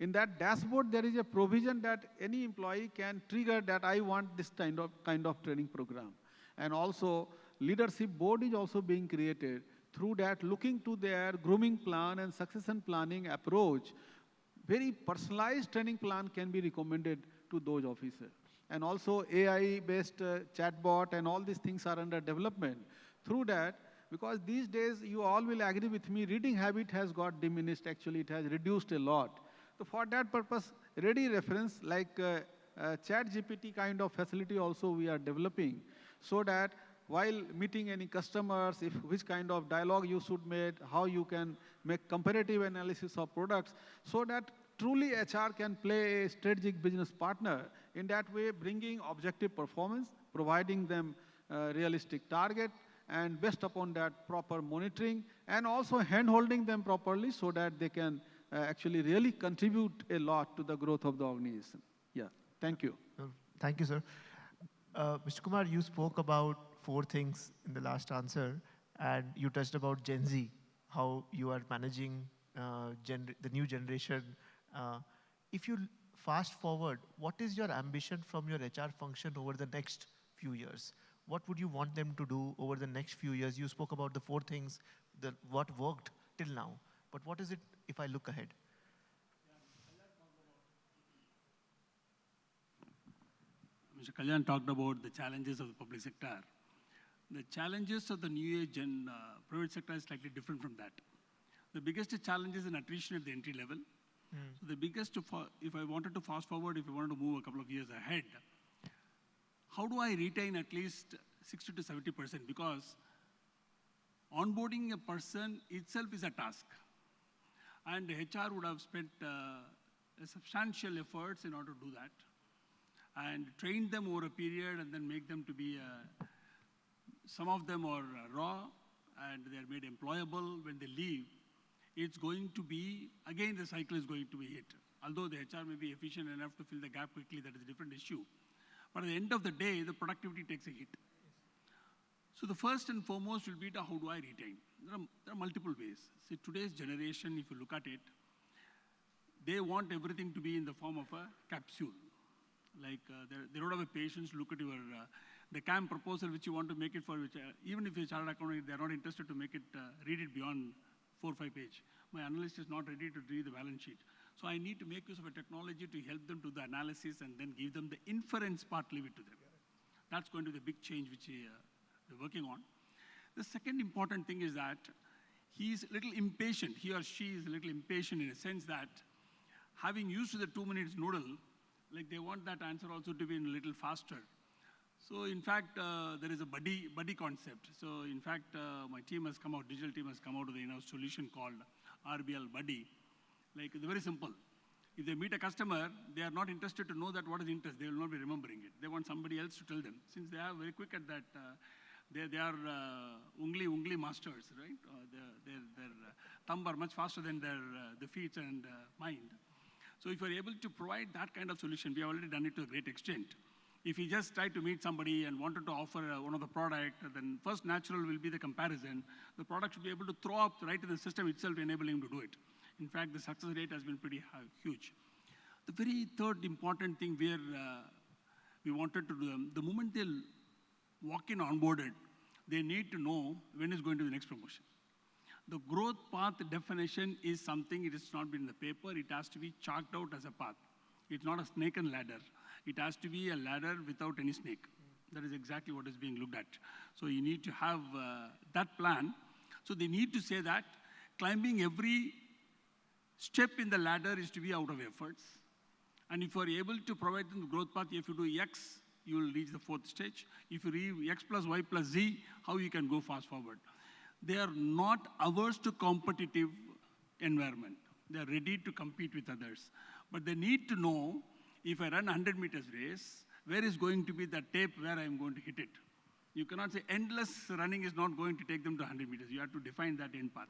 In that dashboard, there is a provision that any employee can trigger that I want this kind of training program. And also, leadership board is also being created. Through that, looking to their grooming plan and succession planning approach, very personalized training plan can be recommended to those officers. And also, AI-based chatbot and all these things are under development. Through that, because these days, you all will agree with me, reading habit has got diminished. Actually, it has reduced a lot. So for that purpose, ready reference like ChatGPT kind of facility also we are developing, so that while meeting any customers, which kind of dialogue you should make, how you can make comparative analysis of products, so that truly HR can play a strategic business partner in that way, bringing objective performance, providing them realistic target, and based upon that proper monitoring, and also hand-holding them properly so that they can actually really contribute a lot to the growth of the organization. Yeah, thank you. Thank you, sir. Mr. Kumar, you spoke about 4 things in the last answer, and you touched about Gen Z, how you are managing the new generation. If you fast forward, what is your ambition from your HR function over the next few years? What would you want them to do over the next few years? You spoke about the 4 things, what worked till now. But what is it if I look ahead? Mr. Kalyan talked about the challenges of the public sector. The challenges of the new age and private sector is slightly different from that. The biggest challenge is in attrition at the entry level. So the biggest, if I wanted to fast forward, if I wanted to move a couple of years ahead, how do I retain at least 60 to 70%? Because onboarding a person itself is a task. And HR would have spent substantial efforts in order to do that. And train them over a period and then make them to be, some of them are raw and they are made employable when they leave. It's going to be, again, the cycle is going to be hit. Although the HR may be efficient enough to fill the gap quickly, that is a different issue. But at the end of the day, the productivity takes a hit. So the first and foremost will be the how do I retain? There are multiple ways. See, today's generation, if you look at it, they want everything to be in the form of a capsule. Like they don't have a patience to look at your the CAM proposal which you want to make it for, which even if you're a chartered accountant, they're not interested to make it read it beyond 4 or 5 pages. My analyst is not ready to read the balance sheet. So I need to make use of a technology to help them do the analysis and then give them the inference part, leave it to them. That's going to be the big change which we're working on. The second important thing is that he's a little impatient. He or she is a little impatient in a sense that having used to the 2 minutes noodle, like they want that answer also to be a little faster. So in fact, there is a buddy concept. So in fact, my team has come out, digital team has come out with a in-house solution called RBL Buddy. Like it's very simple. If they meet a customer, they are not interested to know that what is interest. They will not be remembering it. They want somebody else to tell them. Since they are very quick at that, they are ungli masters, right? Their thumb are much faster than the feet and mind. So if you're able to provide that kind of solution, we have already done it to a great extent. If you just try to meet somebody and wanted to offer one of the product, then first natural will be the comparison. The product should be able to throw up right in the system itself, enabling him to do it. In fact, the success rate has been pretty huge. The very third important thing where we wanted to do them, the moment they walk in onboarded, they need to know when is going to be the next promotion. The growth path definition is something, it has not been in the paper, it has to be chalked out as a path. It's not a snake and ladder. It has to be a ladder without any snake. That is exactly what is being looked at. So you need to have that plan. So they need to say that climbing every step in the ladder is to be out of efforts. And if you are able to provide them the growth path, if you do X, you will reach the 4th stage. If you read X plus Y plus Z, how you can go fast forward. They are not averse to competitive environment. They are ready to compete with others. But they need to know, if I run 100 meters race, where is going to be the tape where I am going to hit it? You cannot say endless running is not going to take them to 100 meters. You have to define that end path.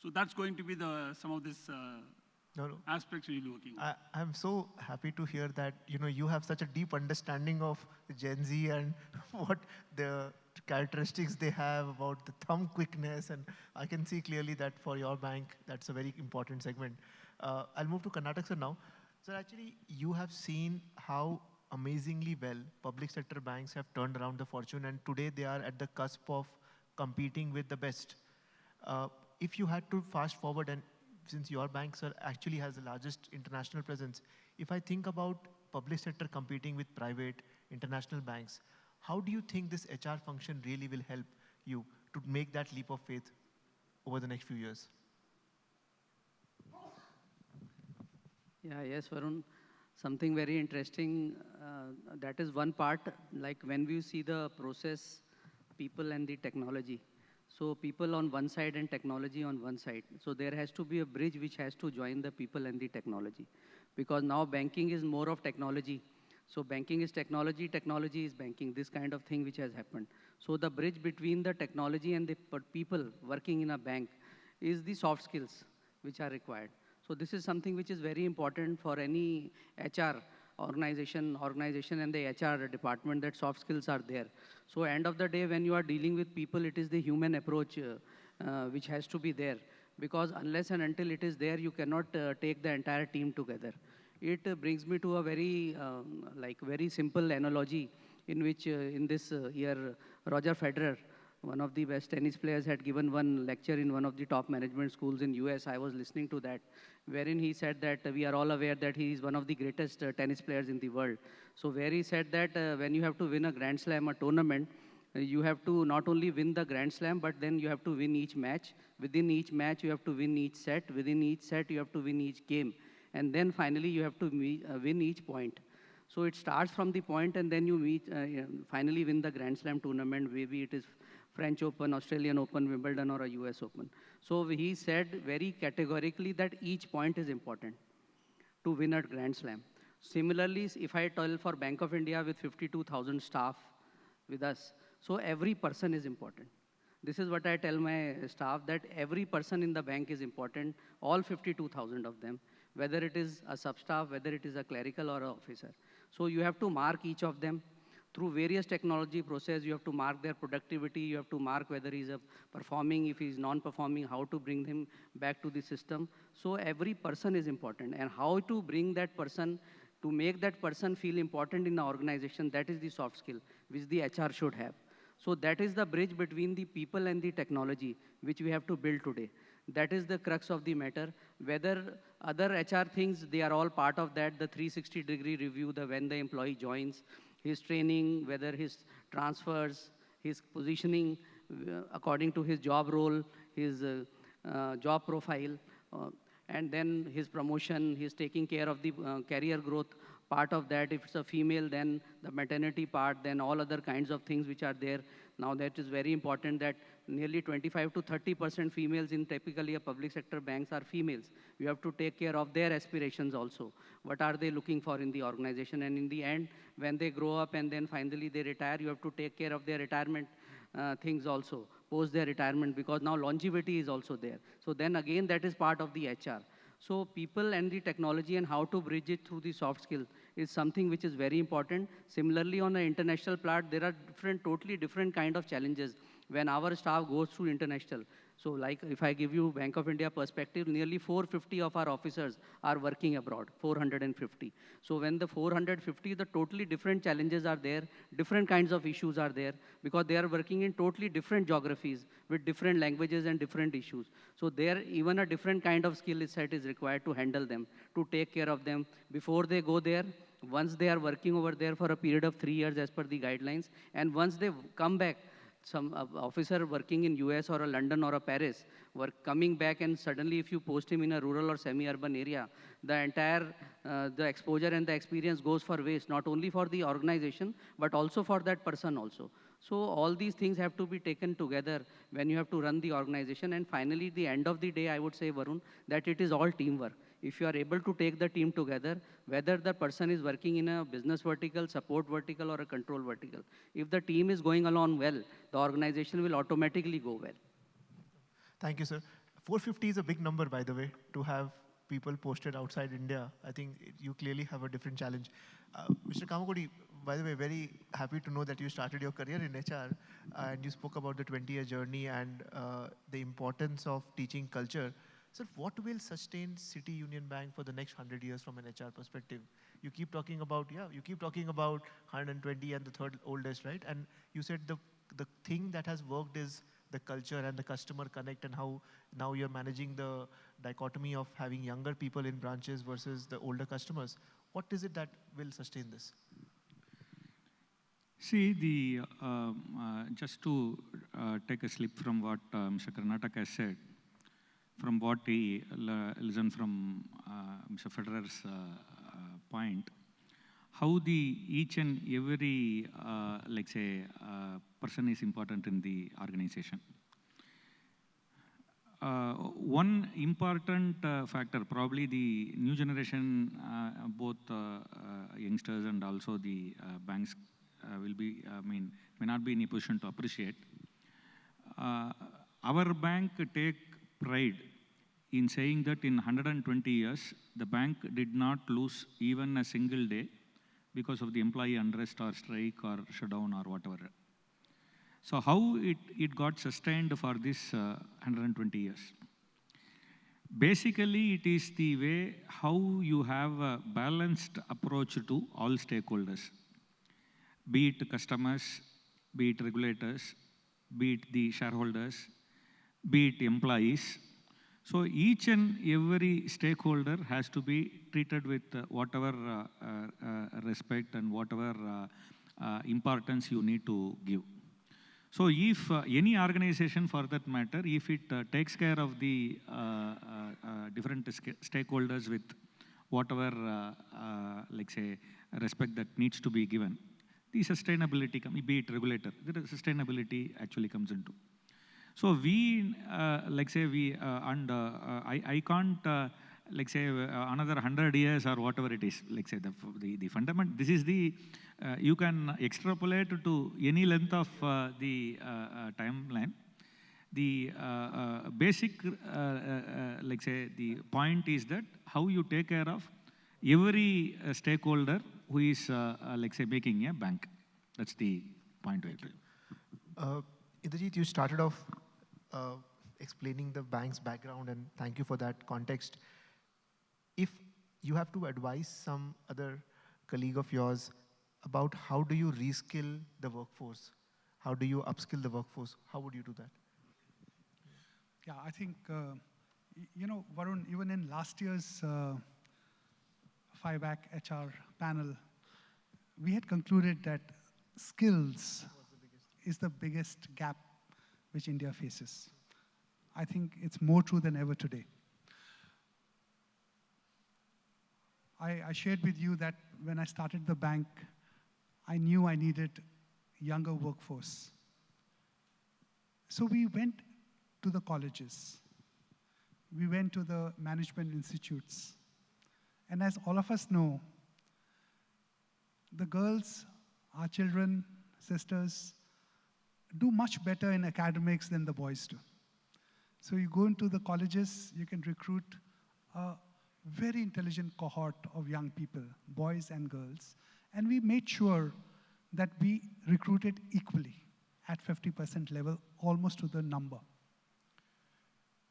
So that's going to be some of these aspects we'll be working on. I'm so happy to hear that you have such a deep understanding of Gen Z and what the characteristics they have about the thumb quickness, and I can see clearly that for your bank, that's a very important segment. I'll move to Karnataka, sir, now. So actually, you have seen how amazingly well public sector banks have turned around the fortune, and today they are at the cusp of competing with the best. If you had to fast forward, and since your bank, sir, actually has the largest international presence, if I think about public sector competing with private international banks, how do you think this HR function really will help you to make that leap of faith over the next few years? Yeah, yes, Varun. Something very interesting, that is one part, like when we see the process, people and the technology. So people on one side and technology on one side. So there has to be a bridge which has to join the people and the technology. Because now banking is more of technology. So banking is technology, technology is banking, this kind of thing which has happened. So the bridge between the technology and the people working in a bank is the soft skills which are required. So this is something which is very important for any HR organization and the HR department, that soft skills are there. So end of the day, when you are dealing with people, it is the human approach which has to be there. Because unless and until it is there, you cannot take the entire team together. It brings me to a very simple analogy in which in this year, Roger Federer, one of the best tennis players, had given one lecture in one of the top management schools in US. I was listening to that, wherein he said that we are all aware that he is one of the greatest tennis players in the world. So where he said that when you have to win a Grand Slam, a tournament, you have to not only win the Grand Slam, but then you have to win each match. Within each match, you have to win each set. Within each set, you have to win each game. And then finally, you have to win each point. So it starts from the point, and then you finally win the Grand Slam tournament. Maybe it is French Open, Australian Open, Wimbledon, or a US Open. So he said very categorically that each point is important to win a Grand Slam. Similarly, if I tell for Bank of India with 52,000 staff with us, so every person is important. This is what I tell my staff, that every person in the bank is important, all 52,000 of them, whether it is a sub-staff, whether it is a clerical or an officer. So you have to mark each of them. Through various technology process, you have to mark their productivity, you have to mark whether he's performing, if he's non-performing, how to bring him back to the system. So every person is important, and how to bring that person, to make that person feel important in the organization, that is the soft skill, which the HR should have. So that is the bridge between the people and the technology, which we have to build today. That is the crux of the matter. Whether other HR things, they are all part of that, the 360-degree review, when the employee joins, his training, whether his transfers, his positioning according to his job role, his job profile, and then his promotion, his taking care of the career growth part of that. If it's a female, then the maternity part, then all other kinds of things which are there. Now that is very important, that nearly 25 to 30% females in typically a public sector banks are females. You have to take care of their aspirations also. What are they looking for in the organization? And in the end, when they grow up and then finally they retire, you have to take care of their retirement things also, post their retirement, because now longevity is also there. So then again, that is part of the HR. So people and the technology and how to bridge it through the soft skill is something which is very important. Similarly, on an international part, there are totally different kind of challenges when our staff goes through international. So like if I give you Bank of India perspective, nearly 450 of our officers are working abroad, 450. So when the 450, the totally different challenges are there, different kinds of issues are there, because they are working in totally different geographies with different languages and different issues. So there, even a different kind of skill set is required to handle them, to take care of them before they go there, once they are working over there for a period of 3 years as per the guidelines, and once they come back, some officer working in US or a London or a Paris, coming back, and suddenly if you post him in a rural or semi-urban area, the entire the exposure and the experience goes for waste, not only for the organization, but also for that person also. So all these things have to be taken together when you have to run the organization. And finally, the end of the day, I would say, Varun, that it is all teamwork. If you are able to take the team together, whether the person is working in a business vertical, support vertical, or a control vertical, if the team is going along well, the organization will automatically go well. Thank you, sir. 450 is a big number, by the way, to have people posted outside India. I think you clearly have a different challenge. Mr. Kamakodi, by the way, very happy to know that you started your career in HR and you spoke about the 20-year journey and the importance of teaching culture. Sir, what will sustain City Union Bank for the next 100 years from an HR perspective? You keep talking about, you keep talking about 120 and the third oldest, right? And you said the thing that has worked is the culture and the customer connect, and how now you're managing the dichotomy of having younger people in branches versus the older customers. What is it that will sustain this? See, just to take a slip from what Mr. Karnataka has said, from what we listened from Mr. Federer's point, how each and every, person is important in the organization. One important factor, probably the new generation, both youngsters and also the banks will be, may not be in a position to appreciate. Our bank take pride in saying that in 120 years, the bank did not lose even a single day because of the employee unrest or strike or shutdown or whatever. So how it got sustained for this 120 years? Basically, it is the way how you have a balanced approach to all stakeholders, be it customers, be it regulators, be it the shareholders, be it employees. So each and every stakeholder has to be treated with whatever respect and whatever importance you need to give. So if any organization for that matter, if it takes care of the different stakeholders with whatever, like say, respect that needs to be given, the sustainability, be it regulator, the sustainability actually comes into. So we, like say, I can't, like say, another 100 years or whatever it is, like say, the fundament, this is the, you can extrapolate to any length of the timeline. The basic, like say, the point is that how you take care of every stakeholder who is, like say, making a bank. That's the point. Indrajit, you started off explaining the bank's background, and thank you for that context. If you have to advise some other colleague of yours about how do you reskill the workforce, how do you upskill the workforce, how would you do that? Yeah, I think, you know, Varun, even in last year's FIBAC HR panel, we had concluded that skills is the biggest gap which India faces. I think it's more true than ever today. I shared with you that when I started the bank, I knew I needed younger workforce. So we went to the colleges. We went to the management institutes. And as all of us know, the girls, our children, sisters, do much better in academics than the boys do. So you go into the colleges, you can recruit a very intelligent cohort of young people, boys and girls. And we made sure that we recruited equally at 50% level, almost to the number.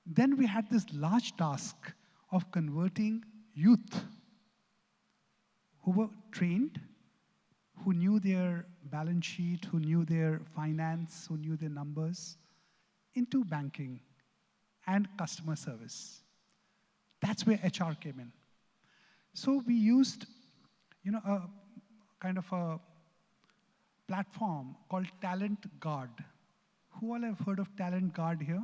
Then we had this large task of converting youth who were trained, who knew their balance sheet, who knew their finance, who knew their numbers, into banking and customer service. That's where HR came in. So we used, you know, a kind of a platform called Talent Guard. Who all have heard of Talent Guard here?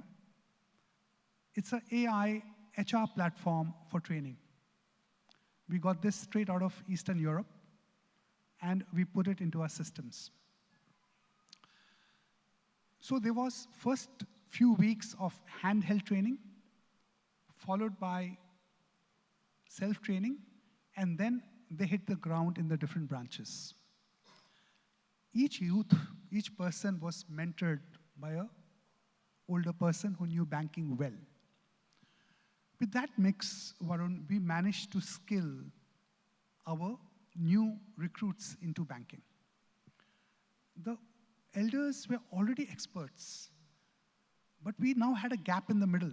It's an AI HR platform for training. We got this straight out of Eastern Europe, and we put it into our systems. So there was first few weeks of handheld training, followed by self-training, and then they hit the ground in the different branches. Each youth, each person was mentored by an older person who knew banking well. With that mix, Varun, we managed to skill our new recruits into banking. The elders were already experts, but we now had a gap in the middle.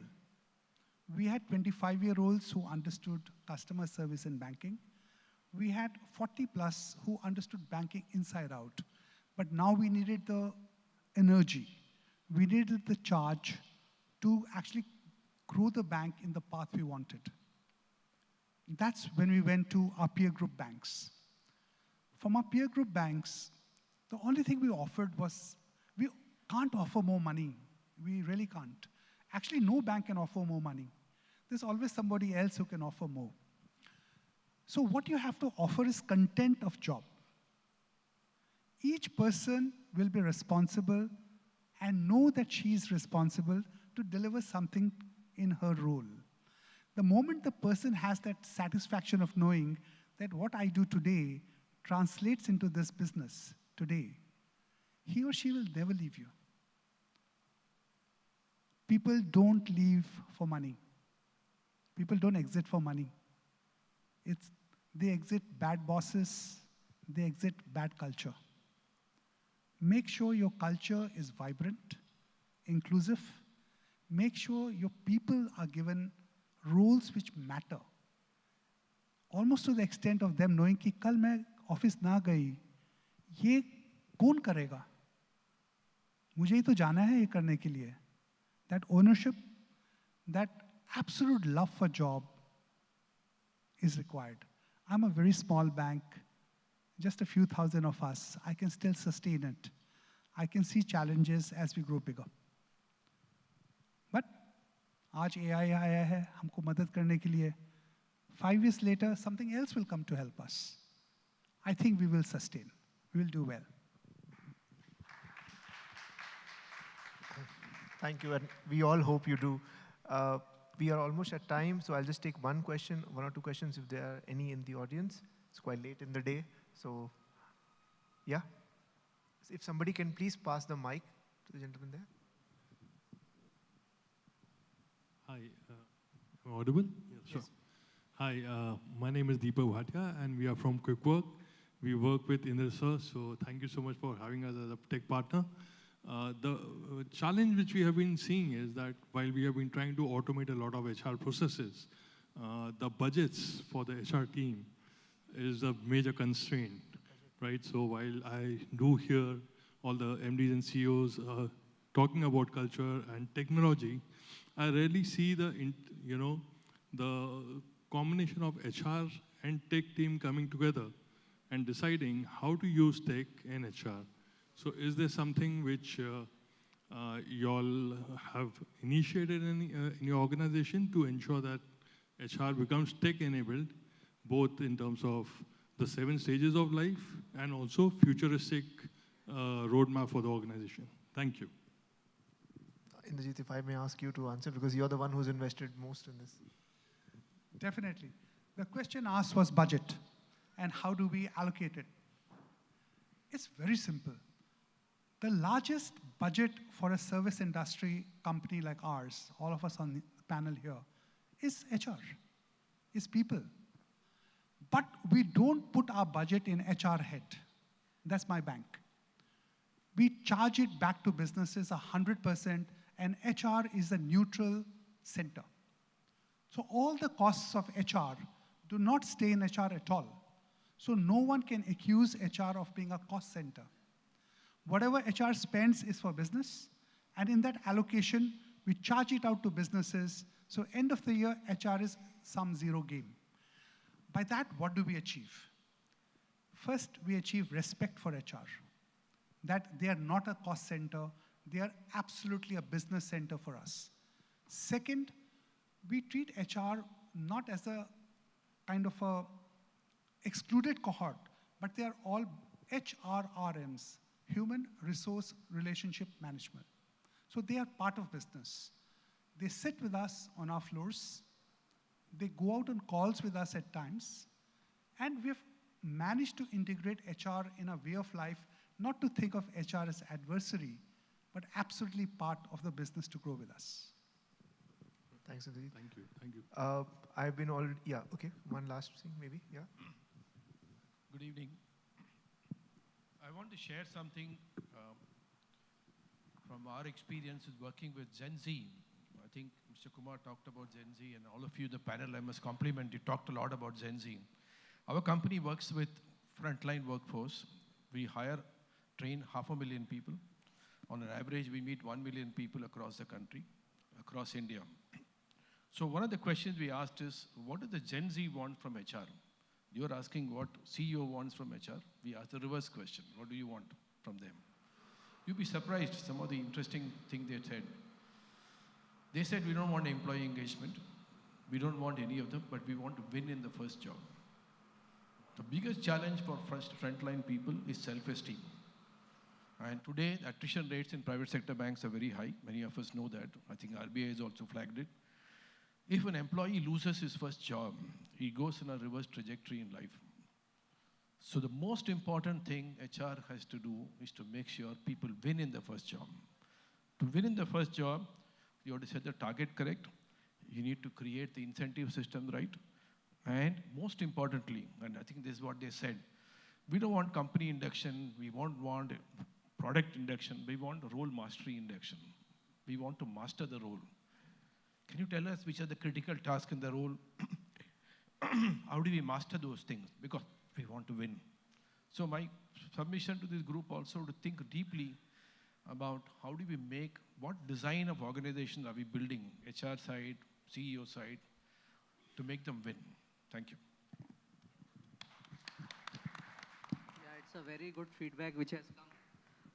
We had 25-year-olds who understood customer service and banking. We had 40+ who understood banking inside out. But now we needed the energy. We needed the charge to actually grow the bank in the path we wanted. That's when we went to our peer group banks. From our peer group banks, the only thing we offered was, we can't offer more money. We really can't. Actually, no bank can offer more money. There's always somebody else who can offer more. So what you have to offer is content of job. Each person will be responsible and know that she is responsible to deliver something in her role. The moment the person has that satisfaction of knowing that what I do today translates into this business today, he or she will never leave you. People don't leave for money. People don't exit for money. They exit bad bosses, they exit bad culture. Make sure your culture is vibrant, inclusive. Make sure your people are given roles which matter. Almost to the extent of them knowing कि कल मैं office ना गई, ये कौन करेगा? मुझे ही तो जाना है ये करने के लिए. That ownership, that absolute love for job is required. I'm a very small bank, just a few thousand of us. I can still sustain it. I can see challenges as we grow bigger. But आज AI आया है हमको मदद करने के लिए. 5 years later, something else will come to help us. I think we will sustain. We will do well. Thank you, and we all hope you do. We are almost at time, so I'll just take one question, one or two questions if there are any in the audience. It's quite late in the day, so yeah. If somebody can please pass the mic to the gentleman there. Hi, am I audible? Yeah, sure. Yes. Hi, my name is Deepak Bhatia, and we are from QuickWork. We work with Inder sir, so thank you so much for having us as a tech partner. The challenge which we have been seeing is that while we have been trying to automate a lot of HR processes, the budgets for the HR team is a major constraint, right? So while I do hear all the MDs and CEOs talking about culture and technology, I rarely see the combination of HR and tech team coming together and deciding how to use tech in HR. So is there something which you all have initiated in your organization to ensure that HR becomes tech-enabled, both in terms of the 7 stages of life and also futuristic roadmap for the organization? Thank you. Indrajit, if I may ask you to answer, because you're the one who's invested most in this. Definitely. The question asked was budget and how do we allocate it? It's very simple. The largest budget for a service industry company like ours, all of us on the panel here, is HR, is people. But we don't put our budget in HR head. That's my bank. We charge it back to businesses 100%, and HR is a neutral center. So all the costs of HR do not stay in HR at all. So no one can accuse HR of being a cost center. Whatever HR spends is for business, and in that allocation, we charge it out to businesses. So end of the year, HR is sum zero game. By that, what do we achieve? First, we achieve respect for HR, that they are not a cost center, they are absolutely a business center for us. Second, we treat HR not as a kind of a excluded cohort, but they are all HRRMs, Human Resource Relationship Management. So they are part of business. They sit with us on our floors. They go out on calls with us at times. And we've managed to integrate HR in a way of life, not to think of HR as adversary, but absolutely part of the business to grow with us. Thanks, Indrajit. Thank you. Thank you. I've been all, yeah, okay. One last thing, maybe, yeah. Good evening. I want to share something from our experiences working with Gen Z. I think Mr. Kumar talked about Gen Z, and all of you, the panel, I must compliment, you talked a lot about Gen Z. Our company works with frontline workforce. We hire, train 500,000 people. On an average, we meet 1 million people across the country, across India. So one of the questions we asked is, what does the Gen Z want from HR? You're asking what CEO wants from HR. We asked the reverse question. What do you want from them? You'd be surprised some of the interesting things they said. They said, we don't want employee engagement. We don't want any of them, but we want to win in the first job. The biggest challenge for frontline people is self-esteem. And today, attrition rates in private sector banks are very high. Many of us know that. I think RBI has also flagged it. If an employee loses his first job, he goes in a reverse trajectory in life. So the most important thing HR has to do is to make sure people win in the first job. To win in the first job, you have to set the target correct. You need to create the incentive system right. And most importantly, and I think this is what they said, we don't want company induction, we won't want product induction, we want role mastery induction. We want to master the role. Can you tell us which are the critical tasks in the role? How do we master those things? Because we want to win. So my submission to this group also to think deeply about how do we make, what design of organization are we building, HR side, CEO side, to make them win. Thank you. Yeah, it's a very good feedback which has come.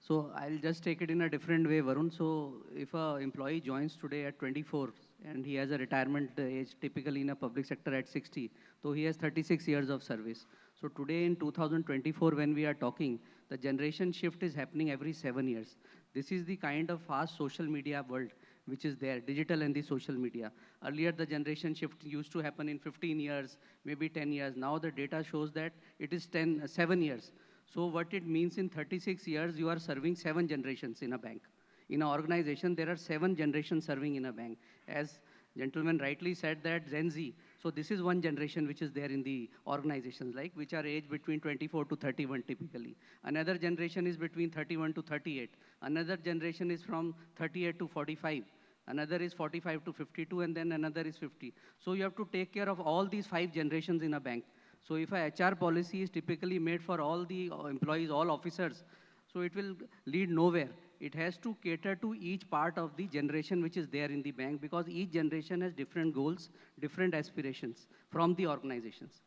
So I'll just take it in a different way, Varun. So if an employee joins today at 24 and he has a retirement age typically in a public sector at 60, so he has 36 years of service. So today in 2024, when we are talking, the generation shift is happening every 7 years. This is the kind of fast social media world which is there, digital and the social media. Earlier, the generation shift used to happen in 15 years, maybe 10 years. Now the data shows that it is 7 years. So what it means in 36 years, you are serving 7 generations in a bank. In an organization, there are 7 generations serving in a bank. As gentleman rightly said that Gen Z, so this is one generation which is there in the organizations, like which are aged between 24 to 31 typically. Another generation is between 31 to 38. Another generation is from 38 to 45. Another is 45 to 52, and then another is 50. So you have to take care of all these 5 generations in a bank. So if a HR policy is typically made for all the employees, all officers, so it will lead nowhere. It has to cater to each part of the generation which is there in the bank, because each generation has different goals, different aspirations from the organizations.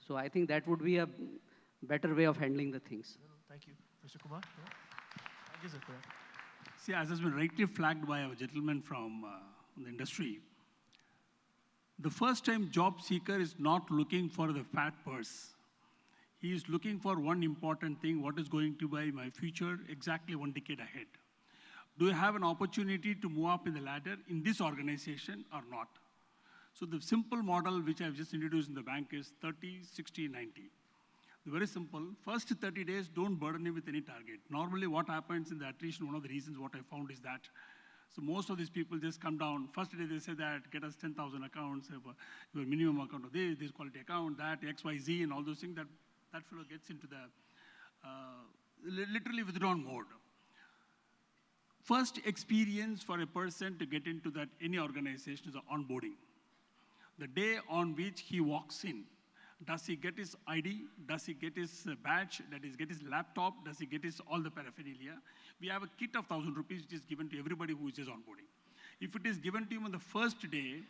So I think that would be a better way of handling the things. Thank you. Mr. Kumar? Thank you, sir. See, as has been rightly flagged by our gentleman from the industry, the first-time job seeker is not looking for the fat purse. He is looking for one important thing: what is going to be my future exactly 1 decade ahead. Do you have an opportunity to move up in the ladder in this organization or not? So the simple model which I've just introduced in the bank is 30, 60, 90. Very simple. First 30 days, don't burden him with any target. Normally what happens in the attrition, one of the reasons what I found is that, so most of these people just come down. First day they say that, get us 10,000 accounts, your minimum account of this quality account, that, X, Y, Z, and all those things, that fellow gets into the literally withdrawn mode. First experience for a person to get into that any organization is onboarding. The day on which he walks in, does he get his ID? Does he get his badge? That is, get his laptop? Does he get his all the paraphernalia? We have a kit of 1,000 rupees which is given to everybody who is just onboarding. If it is given to him on the first day,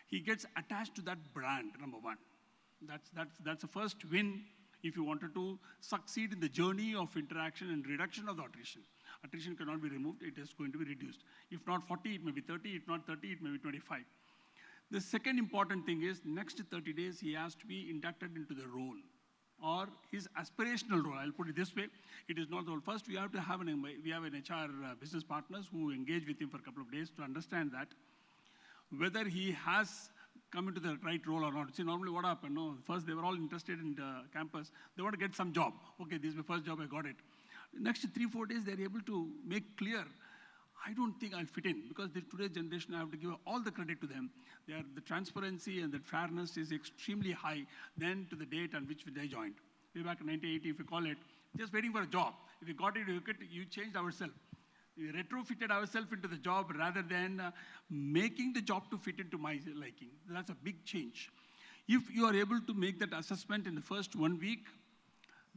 he gets attached to that brand, number one. That's the first win if you wanted to succeed in the journey of interaction and reduction of the attrition. Attrition cannot be removed, it is going to be reduced. If not 40, it may be 30, if not 30, it may be 25. The second important thing is, next 30 days, he has to be inducted into the role or his aspirational role. I'll put it this way, it is not the role. First, we have to have an HR business partners who engage with him for a couple of days to understand that whether he has come into the right role or not. See, normally what happened, no? First, they were all interested in the campus. They want to get some job. Okay, this is my first job, I got it. Next 3-4 days, they're able to make clear, I don't think I'll fit in, because today's generation, I have to give all the credit to them. The transparency and the fairness is extremely high than to the date on which they joined. Way back in 1980, if you call it, just waiting for a job. If you got it, you changed ourselves. We retrofitted ourselves into the job rather than making the job to fit into my liking. That's a big change. If you are able to make that assessment in the first 1 week,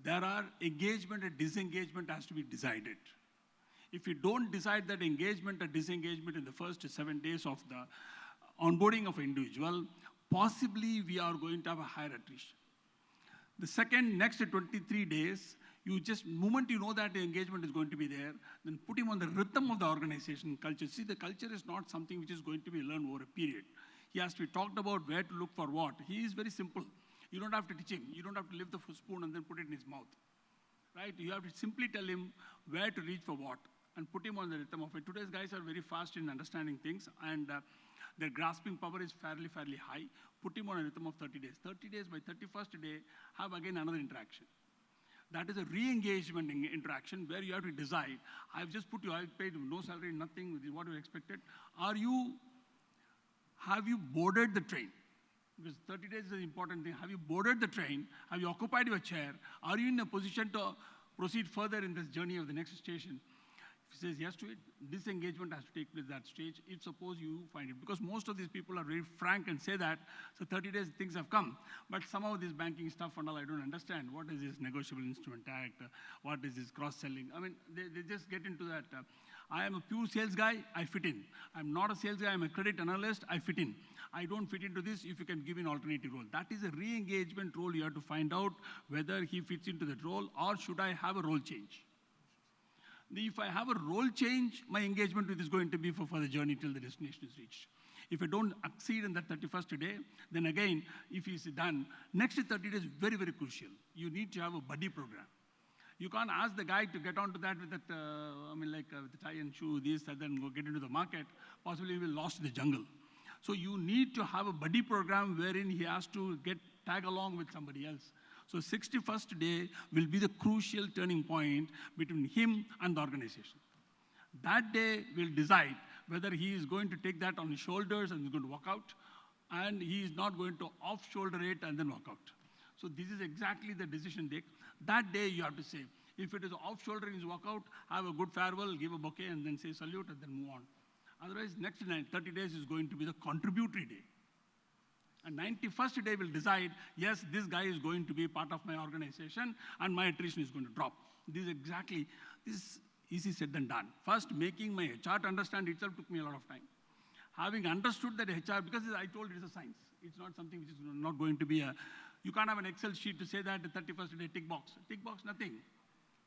there are engagement and disengagement has to be decided. If you don't decide that engagement or disengagement in the first 7 days of the onboarding of an individual, possibly we are going to have a higher attrition. The next 23 days, moment you know that the engagement is going to be there, then put him on the rhythm of the organization culture. See, the culture is not something which is going to be learned over a period. He has to be talked about where to look for what. He is very simple. You don't have to teach him. You don't have to lift the spoon and then put it in his mouth. Right? You have to simply tell him where to reach for what and put him on the rhythm of it. Today's guys are very fast in understanding things, and Their grasping power is fairly high. Put him on a rhythm of 30 days. 30 days, by 31st day, have again another interaction. That is a re-engagement interaction where you have to decide, I've just put you, I've paid no salary, nothing, this is what you expected. Have you boarded the train? Because 30 days is an important thing. Have you boarded the train? Have you occupied your chair? Are you in a position to proceed further in this journey of the next station? If he says yes to it, disengagement has to take place at that stage, if suppose you find it. Because most of these people are very frank and say that, so 30 days things have come. But somehow this banking stuff and all, I don't understand. What is this negotiable instrument act? What is this cross-selling? I mean, they just get into that. I am a pure sales guy, I fit in. I'm not a sales guy, I'm a credit analyst, I fit in. I don't fit into this if you can give me an alternative role. That is a re-engagement role. You have to find out whether he fits into that role or should I have a role change. If I have a role change, my engagement with is going to be for the journey till the destination is reached. If I don't exceed in that 31st day, then again, if he's done, next 30 days is very, very crucial. You need to have a buddy program. You can't ask the guy to get onto that with that, with the tie and shoe, this, and then go get into the market. Possibly he will lost in the jungle. So you need to have a buddy program wherein he has to tag along with somebody else. So 61st day will be the crucial turning point between him and the organization. That day will decide whether he is going to take that on his shoulders and is going to walk out, and he is not going to off-shoulder it and then walk out. So this is exactly the decision day. That day you have to say, if it is off-shouldering his walk out, have a good farewell, give a bouquet, and then say salute, and then move on. Otherwise, next 30 days is going to be the contributory day. And 91st day will decide, yes, this guy is going to be part of my organization and my attrition is going to drop. This is easy said than done. First, making my HR to understand itself took me a lot of time. Having understood that HR, because I told it's a science. It's not something which is not going to be you can't have an Excel sheet to say that the 31st day tick box. Tick box, nothing.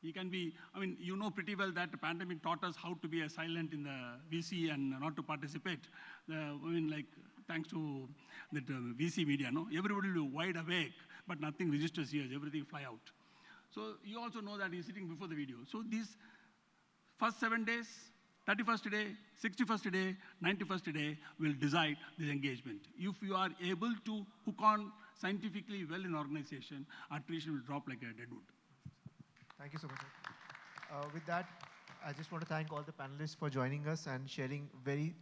He can be, you know pretty well that the pandemic taught us how to be silent in the VC and not to participate. Thanks to that VC media, no? Everybody will be wide awake, but nothing registers here, everything fly out. So you also know that he's sitting before the video. So these first 7 days, 31st day, 61st day, 91st day will decide this engagement. If you are able to hook on scientifically well in organization, attrition will drop like a dead wood. Thank you so much, sir. With that, I just want to thank all the panelists for joining us and sharing very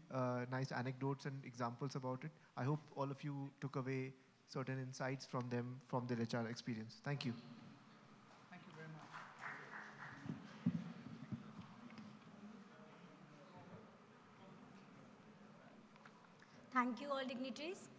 nice anecdotes and examples about it. I hope all of you took away certain insights from them, from their HR experience. Thank you. Thank you very much. Thank you, all dignitaries.